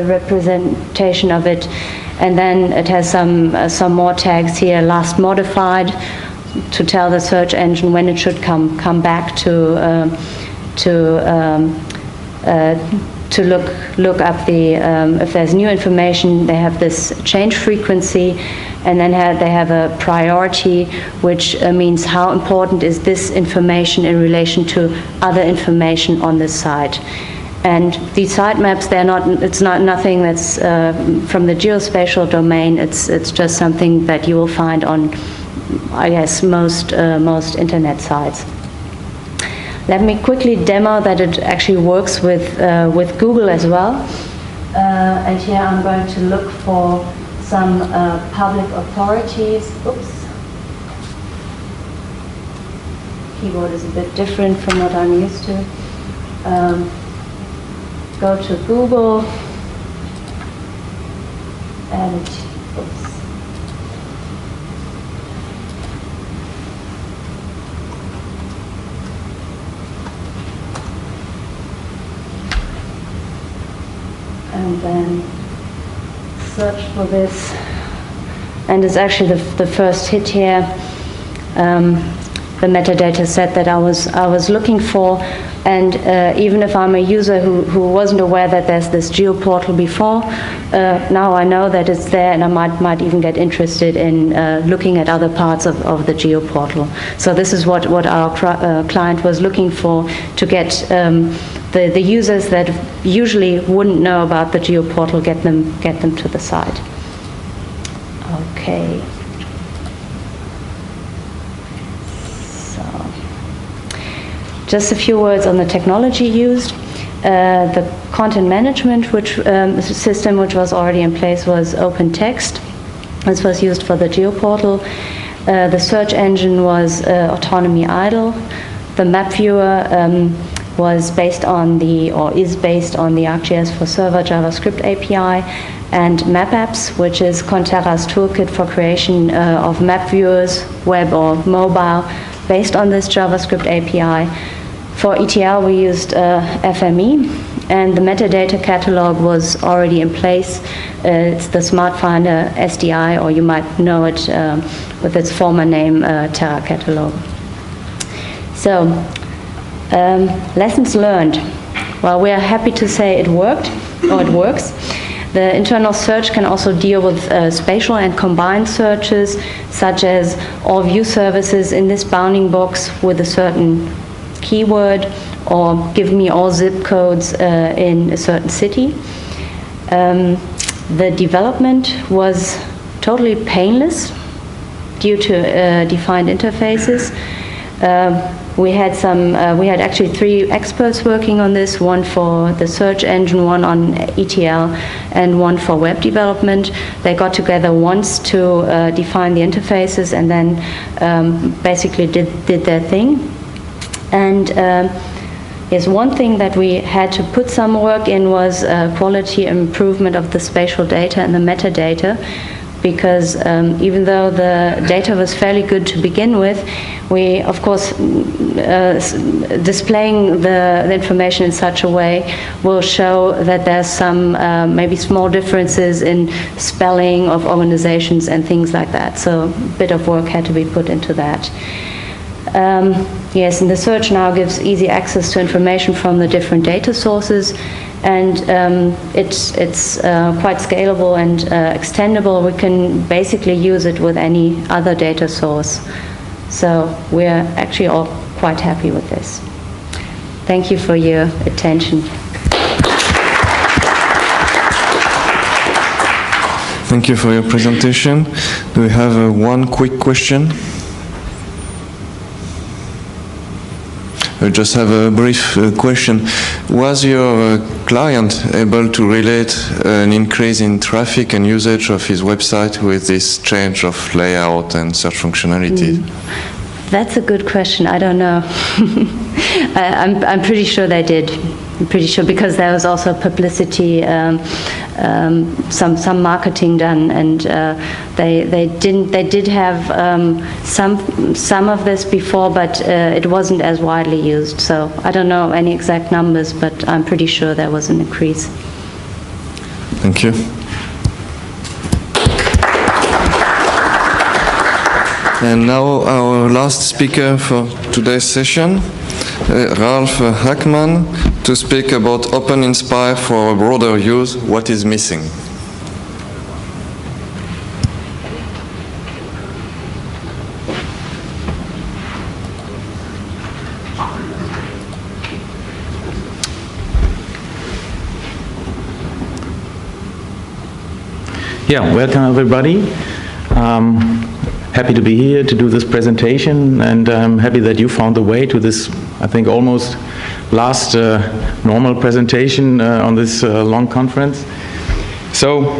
representation of it, and then it has some more tags here, last modified, to tell the search engine when it should come back to look up the if there's new information. They have this change frequency, and then they have a priority, which means how important is this information in relation to other information on this site. And these sitemaps, it's not nothing that's from the geospatial domain. It's just something that you will find on, I guess, most internet sites. Let me quickly demo that it actually works with Google as well. And here I'm going to look for some public authorities. Oops. Keyboard is a bit different from what I'm used to. Go to Google, and oops. And then search for this, and it's actually the first hit here, the metadata set that I was looking for. And even if I'm a user who wasn't aware that there's this geoportal before, now I know that it's there, and I might even get interested in looking at other parts of the geoportal. So this is what our client was looking for, to get the users that usually wouldn't know about the geoportal, get them to the site. Okay. Just a few words on the technology used. The content management system, which was already in place, was OpenText. This was used for the geoportal. The search engine was Autonomy Idle. The map viewer was based on is based on the ArcGIS for Server JavaScript API, and MapApps, which is Conterra's toolkit for creation of map viewers, web or mobile, based on this JavaScript API. For ETL, we used FME, and the metadata catalog was already in place. It's the SmartFinder SDI, or you might know it with its former name, Terra Catalog. So, lessons learned. Well, we are happy to say it worked, or it works. The internal search can also deal with spatial and combined searches, such as all ViewServices in this bounding box with a certain keyword, or give me all zip codes in a certain city. The development was totally painless due to defined interfaces. We had actually 3 experts working on this, one for the search engine, one on ETL, and one for web development. They got together once to define the interfaces, and then basically did their thing. And Yes, one thing that we had to put some work in was quality improvement of the spatial data and the metadata, because even though the data was fairly good to begin with, we, of course, displaying the information in such a way will show that there's some maybe small differences in spelling of organizations and things like that. So a bit of work had to be put into that. Yes, and the search now gives easy access to information from the different data sources, and it's quite scalable and extendable. We can basically use it with any other data source. So we're actually all quite happy with this. Thank you for your attention. Thank you for your presentation. Do we have one quick question? I just have a brief question. Was your client able to relate an increase in traffic and usage of his website with this change of layout and search functionality? That's a good question. I don't know. I'm pretty sure they did. I'm pretty sure, because there was also publicity, some marketing done, and they did have some of this before, but it wasn't as widely used. So I don't know any exact numbers, but I'm pretty sure there was an increase. Thank you. And now our last speaker for today's session, Ralf Hackmann, to speak about OpenInspire for a broader use. What is missing? Yeah, welcome everybody. Happy to be here to do this presentation, and I'm happy that you found the way to this, I think, almost last normal presentation on this long conference. So,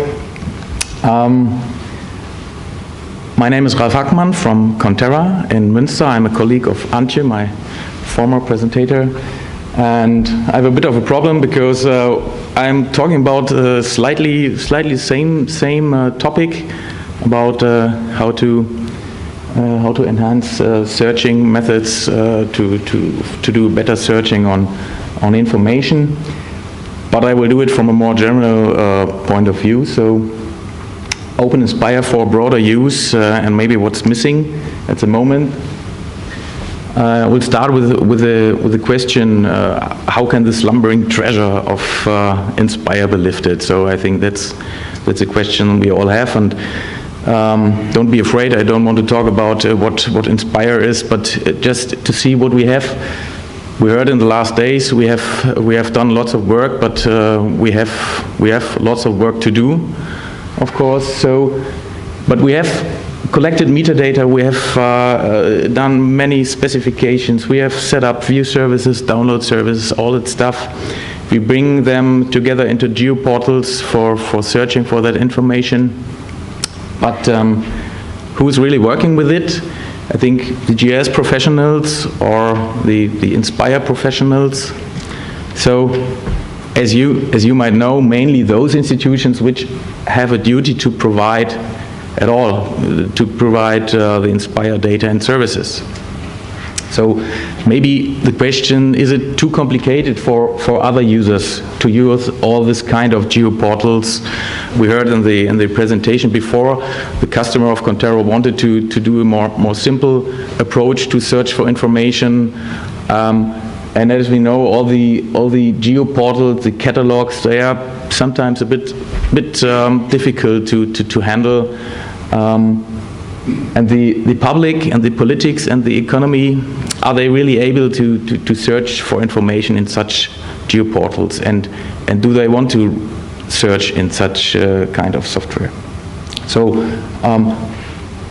my name is Ralf Hackmann from Conterra in Münster. I'm a colleague of Antje, my former presentator, and I have a bit of a problem because I'm talking about slightly same topic about how to enhance searching methods to do better searching on information, but I will do it from a more general point of view. So, OpenInspire for broader use and maybe what's missing at the moment. We'll start with the question: how can the slumbering treasure of Inspire be lifted? So I think that's a question we all have, and don't be afraid. I don't want to talk about what Inspire is, but just to see what we have. We heard in the last days we have done lots of work, but we have lots of work to do, of course. So, but we have collected metadata. We have done many specifications. We have set up ViewServices, download services, all that stuff. We bring them together into geoportals for searching for that information. But who's really working with it? I think the GIS professionals or the Inspire professionals. So, as you might know, mainly those institutions which have a duty to provide the Inspire data and services. So maybe the question, is it too complicated for other users to use all this kind of geoportals? We heard in the presentation before, the customer of Conterra wanted to do a more simple approach to search for information. And as we know, all the geoportals, the catalogs, they are sometimes a bit difficult to handle. And the public and the politics and the economy, are they really able to search for information in such geoportals, and do they want to search in such kind of software? So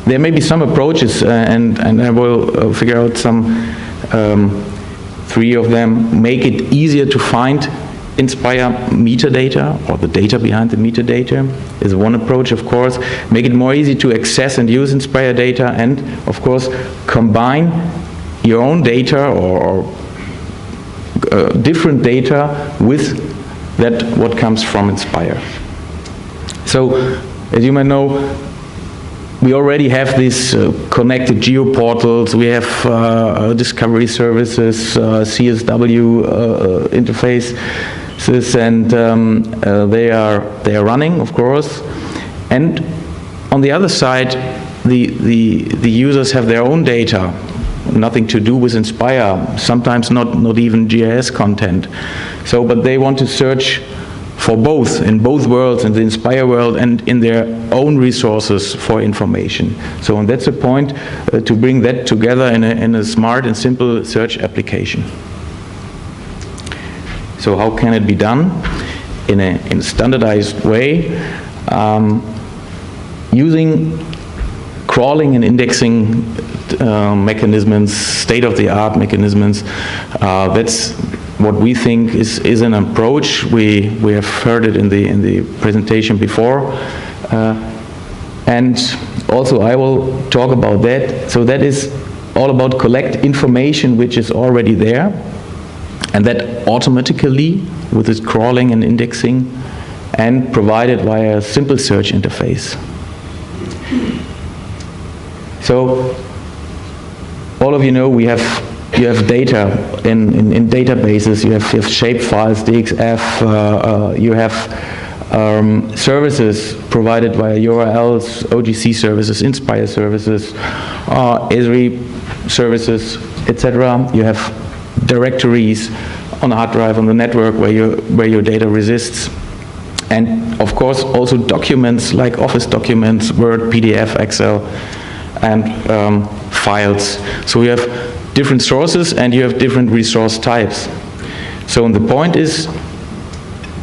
there may be some approaches, and I will figure out some 3 of them. Make it easier to find Inspire metadata, or the data behind the metadata, is one approach, of course. Make it more easy to access and use Inspire data, and of course combine your own data or different data with that what comes from Inspire. So, as you might know, we already have these connected geoportals, we have discovery services, CSW interfaces, and they are running, of course. And on the other side, the users have their own data, nothing to do with Inspire, sometimes not even GIS content. So, but they want to search for both, in both worlds, in the Inspire world and in their own resources for information. So, and that's the point, to bring that together in a smart and simple search application. So how can it be done? In a standardized way, using crawling and indexing mechanisms, state-of-the-art mechanisms. That's what we think is an approach. We have heard it in the presentation before, and also I will talk about that. So that is all about collect information which is already there, and that automatically with this crawling and indexing, and provided via a simple search interface. So all of you know you have data in databases. You have shape files, DXF. You have services provided via URLs, OGC services, Inspire services, Esri services, etc. You have directories on a hard drive on the network where your data resists, and of course also documents like Office documents, Word, PDF, Excel, and files. So you have different sources and you have different resource types. So the point is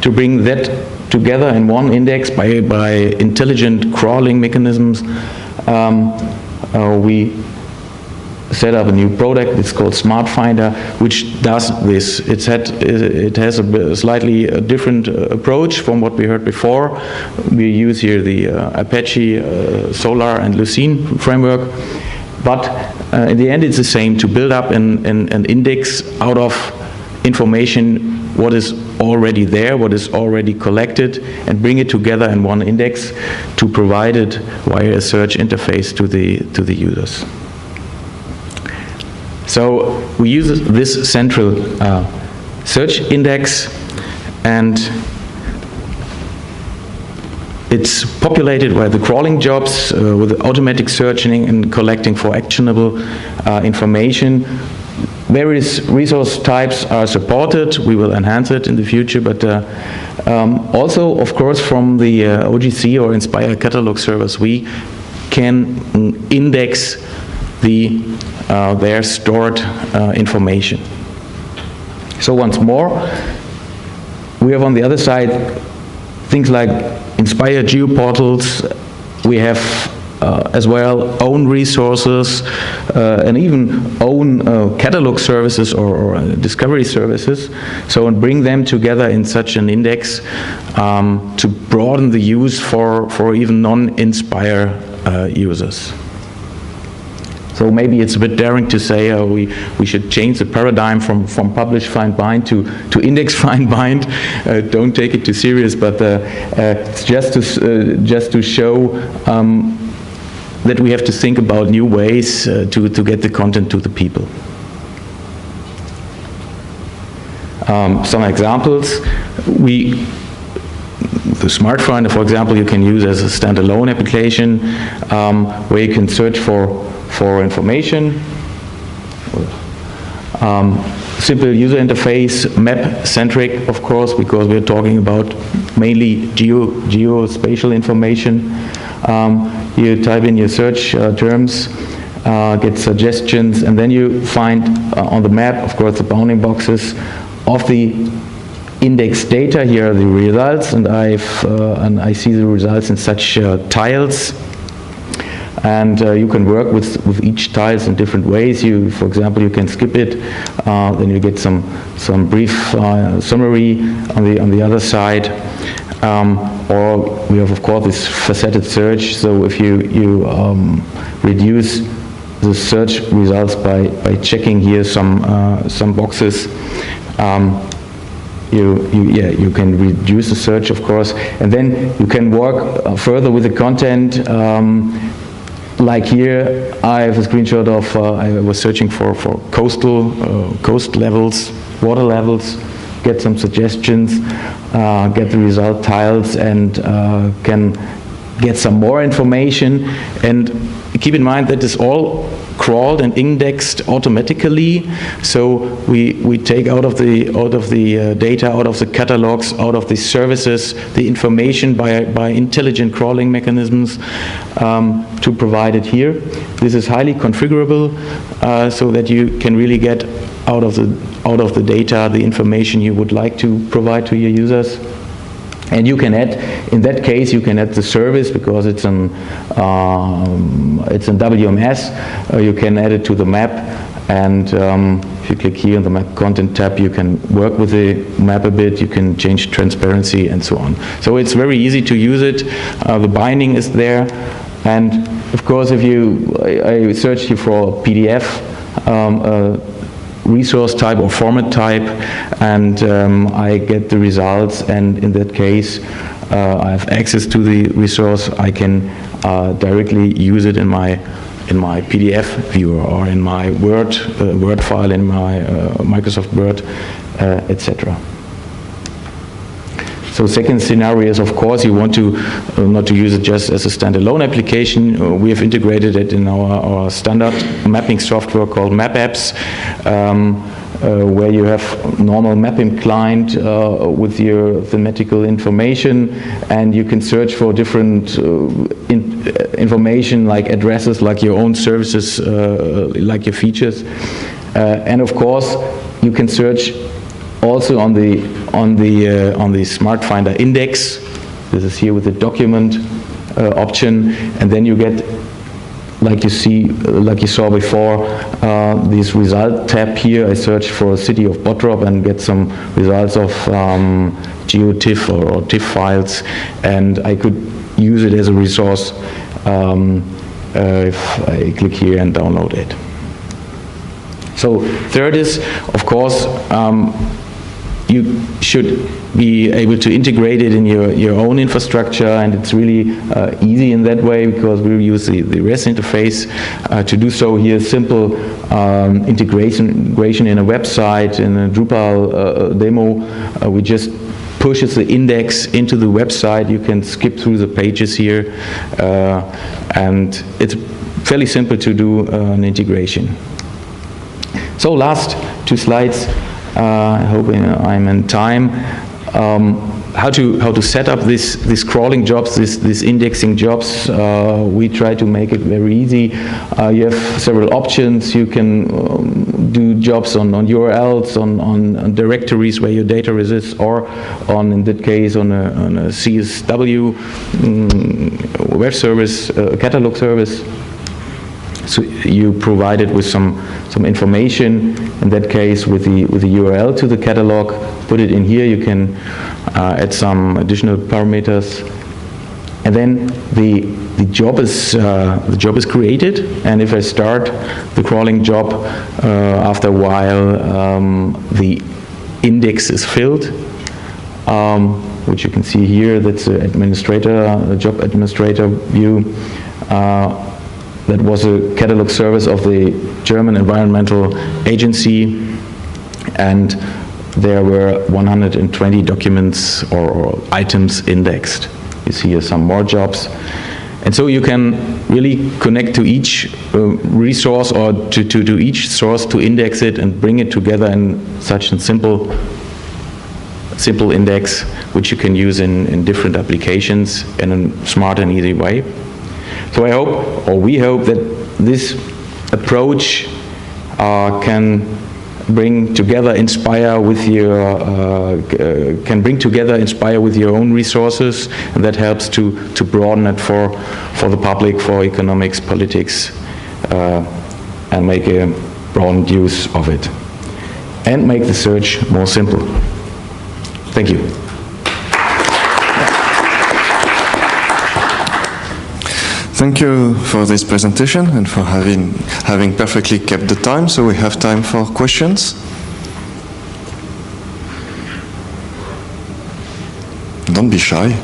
to bring that together in one index by intelligent crawling mechanisms. We set up a new product, it's called Smart Finder, which does this. It has a slightly different approach from what we heard before. We use here the Apache, Solar and Lucene framework, but in the end it's the same, to build up an index out of information what is already there, what is already collected, and bring it together in one index to provide it via a search interface to the users. So we use this central search index, and it's populated by the crawling jobs with automatic searching and collecting for actionable information. Various resource types are supported. We will enhance it in the future, but also, of course, from the OGC or Inspire catalog servers, we can index their stored information. So once more, we have on the other side things like Inspire geoportals. We have as well own resources and even own catalog services or discovery services. So and bring them together in such an index to broaden the use for even non-Inspire users. So maybe it's a bit daring to say we should change the paradigm from publish, find, bind to index, find, bind. Don't take it too serious, but it's just to show that we have to think about new ways to get the content to the people. Some examples. The Smart Finder, for example, you can use as a standalone application where you can search for information. Simple user interface, map-centric, of course, because we're talking about mainly geospatial information. You type in your search terms, get suggestions, and then you find on the map, of course, the bounding boxes of the index data. Here are the results, and I see the results in such tiles. And you can work with each tiles in different ways. For example, you can skip it, then you get some brief summary on the other side. Or we have, of course, this faceted search. So if you reduce the search results by checking here some boxes, you can reduce the search, of course, and then you can work further with the content. Like here, I have a screenshot of, I was searching for coast levels, water levels, get some suggestions, get the result tiles, and can get some more information. And keep in mind that is all crawled and indexed automatically. So we take out of the data, out of the catalogs, out of the services, the information by intelligent crawling mechanisms to provide it here. This is highly configurable so that you can really get out of the data the information you would like to provide to your users. And you can add, in that case, you can add the service because it's an WMS. You can add it to the map, and if you click here on the map content tab, you can work with the map a bit. You can change transparency and so on. So it's very easy to use it. The binding is there, and of course, if I searched here for PDF. Resource type or format type, and I get the results, and in that case I have access to the resource. I can directly use it in my PDF viewer or in my Word file, in my Microsoft Word, etc. So second scenario is, of course, you want to not to use it just as a standalone application. We have integrated it in our standard mapping software called Map Apps, where you have normal mapping client with your thematical information, and you can search for different information like addresses, like your own services, like your features, and of course you can search also on the Smart Finder index. This is here with the document option, and then you get, like you saw before, this result tab here. I search for a city of Bottrop and get some results of GeoTIFF or TIFF files, and I could use it as a resource if I click here and download it. So third is, of course, you should be able to integrate it in your own infrastructure, and it's really easy in that way because we use the REST interface to do so. Here, simple integration in a website, in a Drupal demo. We just pushes the index into the website. You can skip through the pages here, and it's fairly simple to do an integration. So last two slides. I hope I'm in time. How to set up these crawling jobs, these indexing jobs. We try to make it very easy. You have several options. You can do jobs on URLs, on directories where your data resides, or on, in that case, on a CSW web service, catalog service. So you provide it with some information, in that case with the URL to the catalog, put it in here. You can add some additional parameters, and then the job is created. And if I start the crawling job, after a while the index is filled, which you can see here. That's the job administrator view. That was a catalog service of the German Environmental Agency, and there were 120 documents or items indexed. You see here some more jobs. And so you can really connect to each resource or to each source to index it and bring it together in such a simple index, which you can use in different applications in a smart and easy way. So I hope, or we hope, that this approach can bring together, inspire with your own resources, and that helps to broaden it for the public, for economics, politics, and make a broadened use of it, and make the search more simple. Thank you. Thank you for this presentation and for having perfectly kept the time, so we have time for questions. Don't be shy.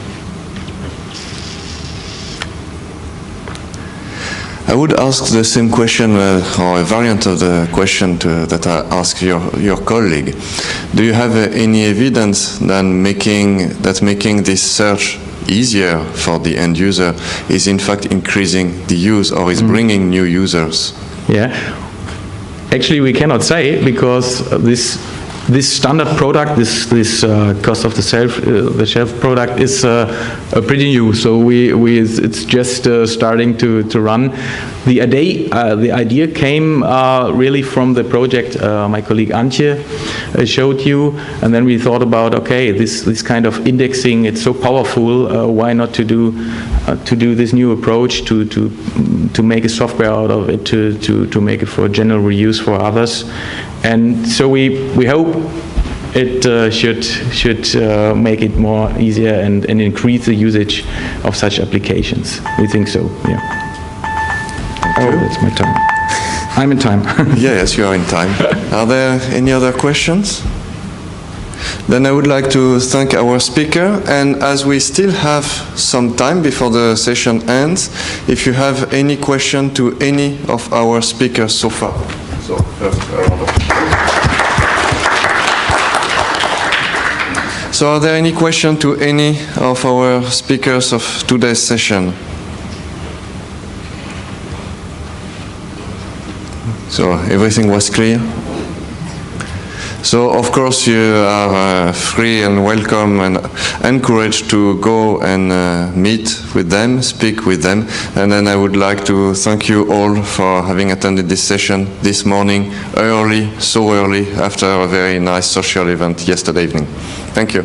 I would ask the same question, or a variant of the question that I asked your colleague. Do you have any evidence that making this search easier for the end user is in fact increasing the use or is bringing new users? Yeah, actually we cannot say, because this standard product, this cost of the shelf product is pretty new. So it's just starting to run. The idea came really from the project my colleague Antje showed you, and then we thought about, okay, this kind of indexing, it's so powerful. Why not to do this new approach to make a software out of it, to make it for general reuse for others. And so we hope it should make it more easier and increase the usage of such applications. We think so, yeah. Oh, that's my time. I'm in time. Yes, you are in time. Are there any other questions? Then I would like to thank our speaker, and as we still have some time before the session ends, if you have any question to any of our speakers so far. So, So are there any questions to any of our speakers of today's session? So everything was clear? So of course you are free and welcome and encouraged to go and meet with them, speak with them. And then I would like to thank you all for having attended this session this morning, so early, after a very nice social event yesterday evening. Thank you.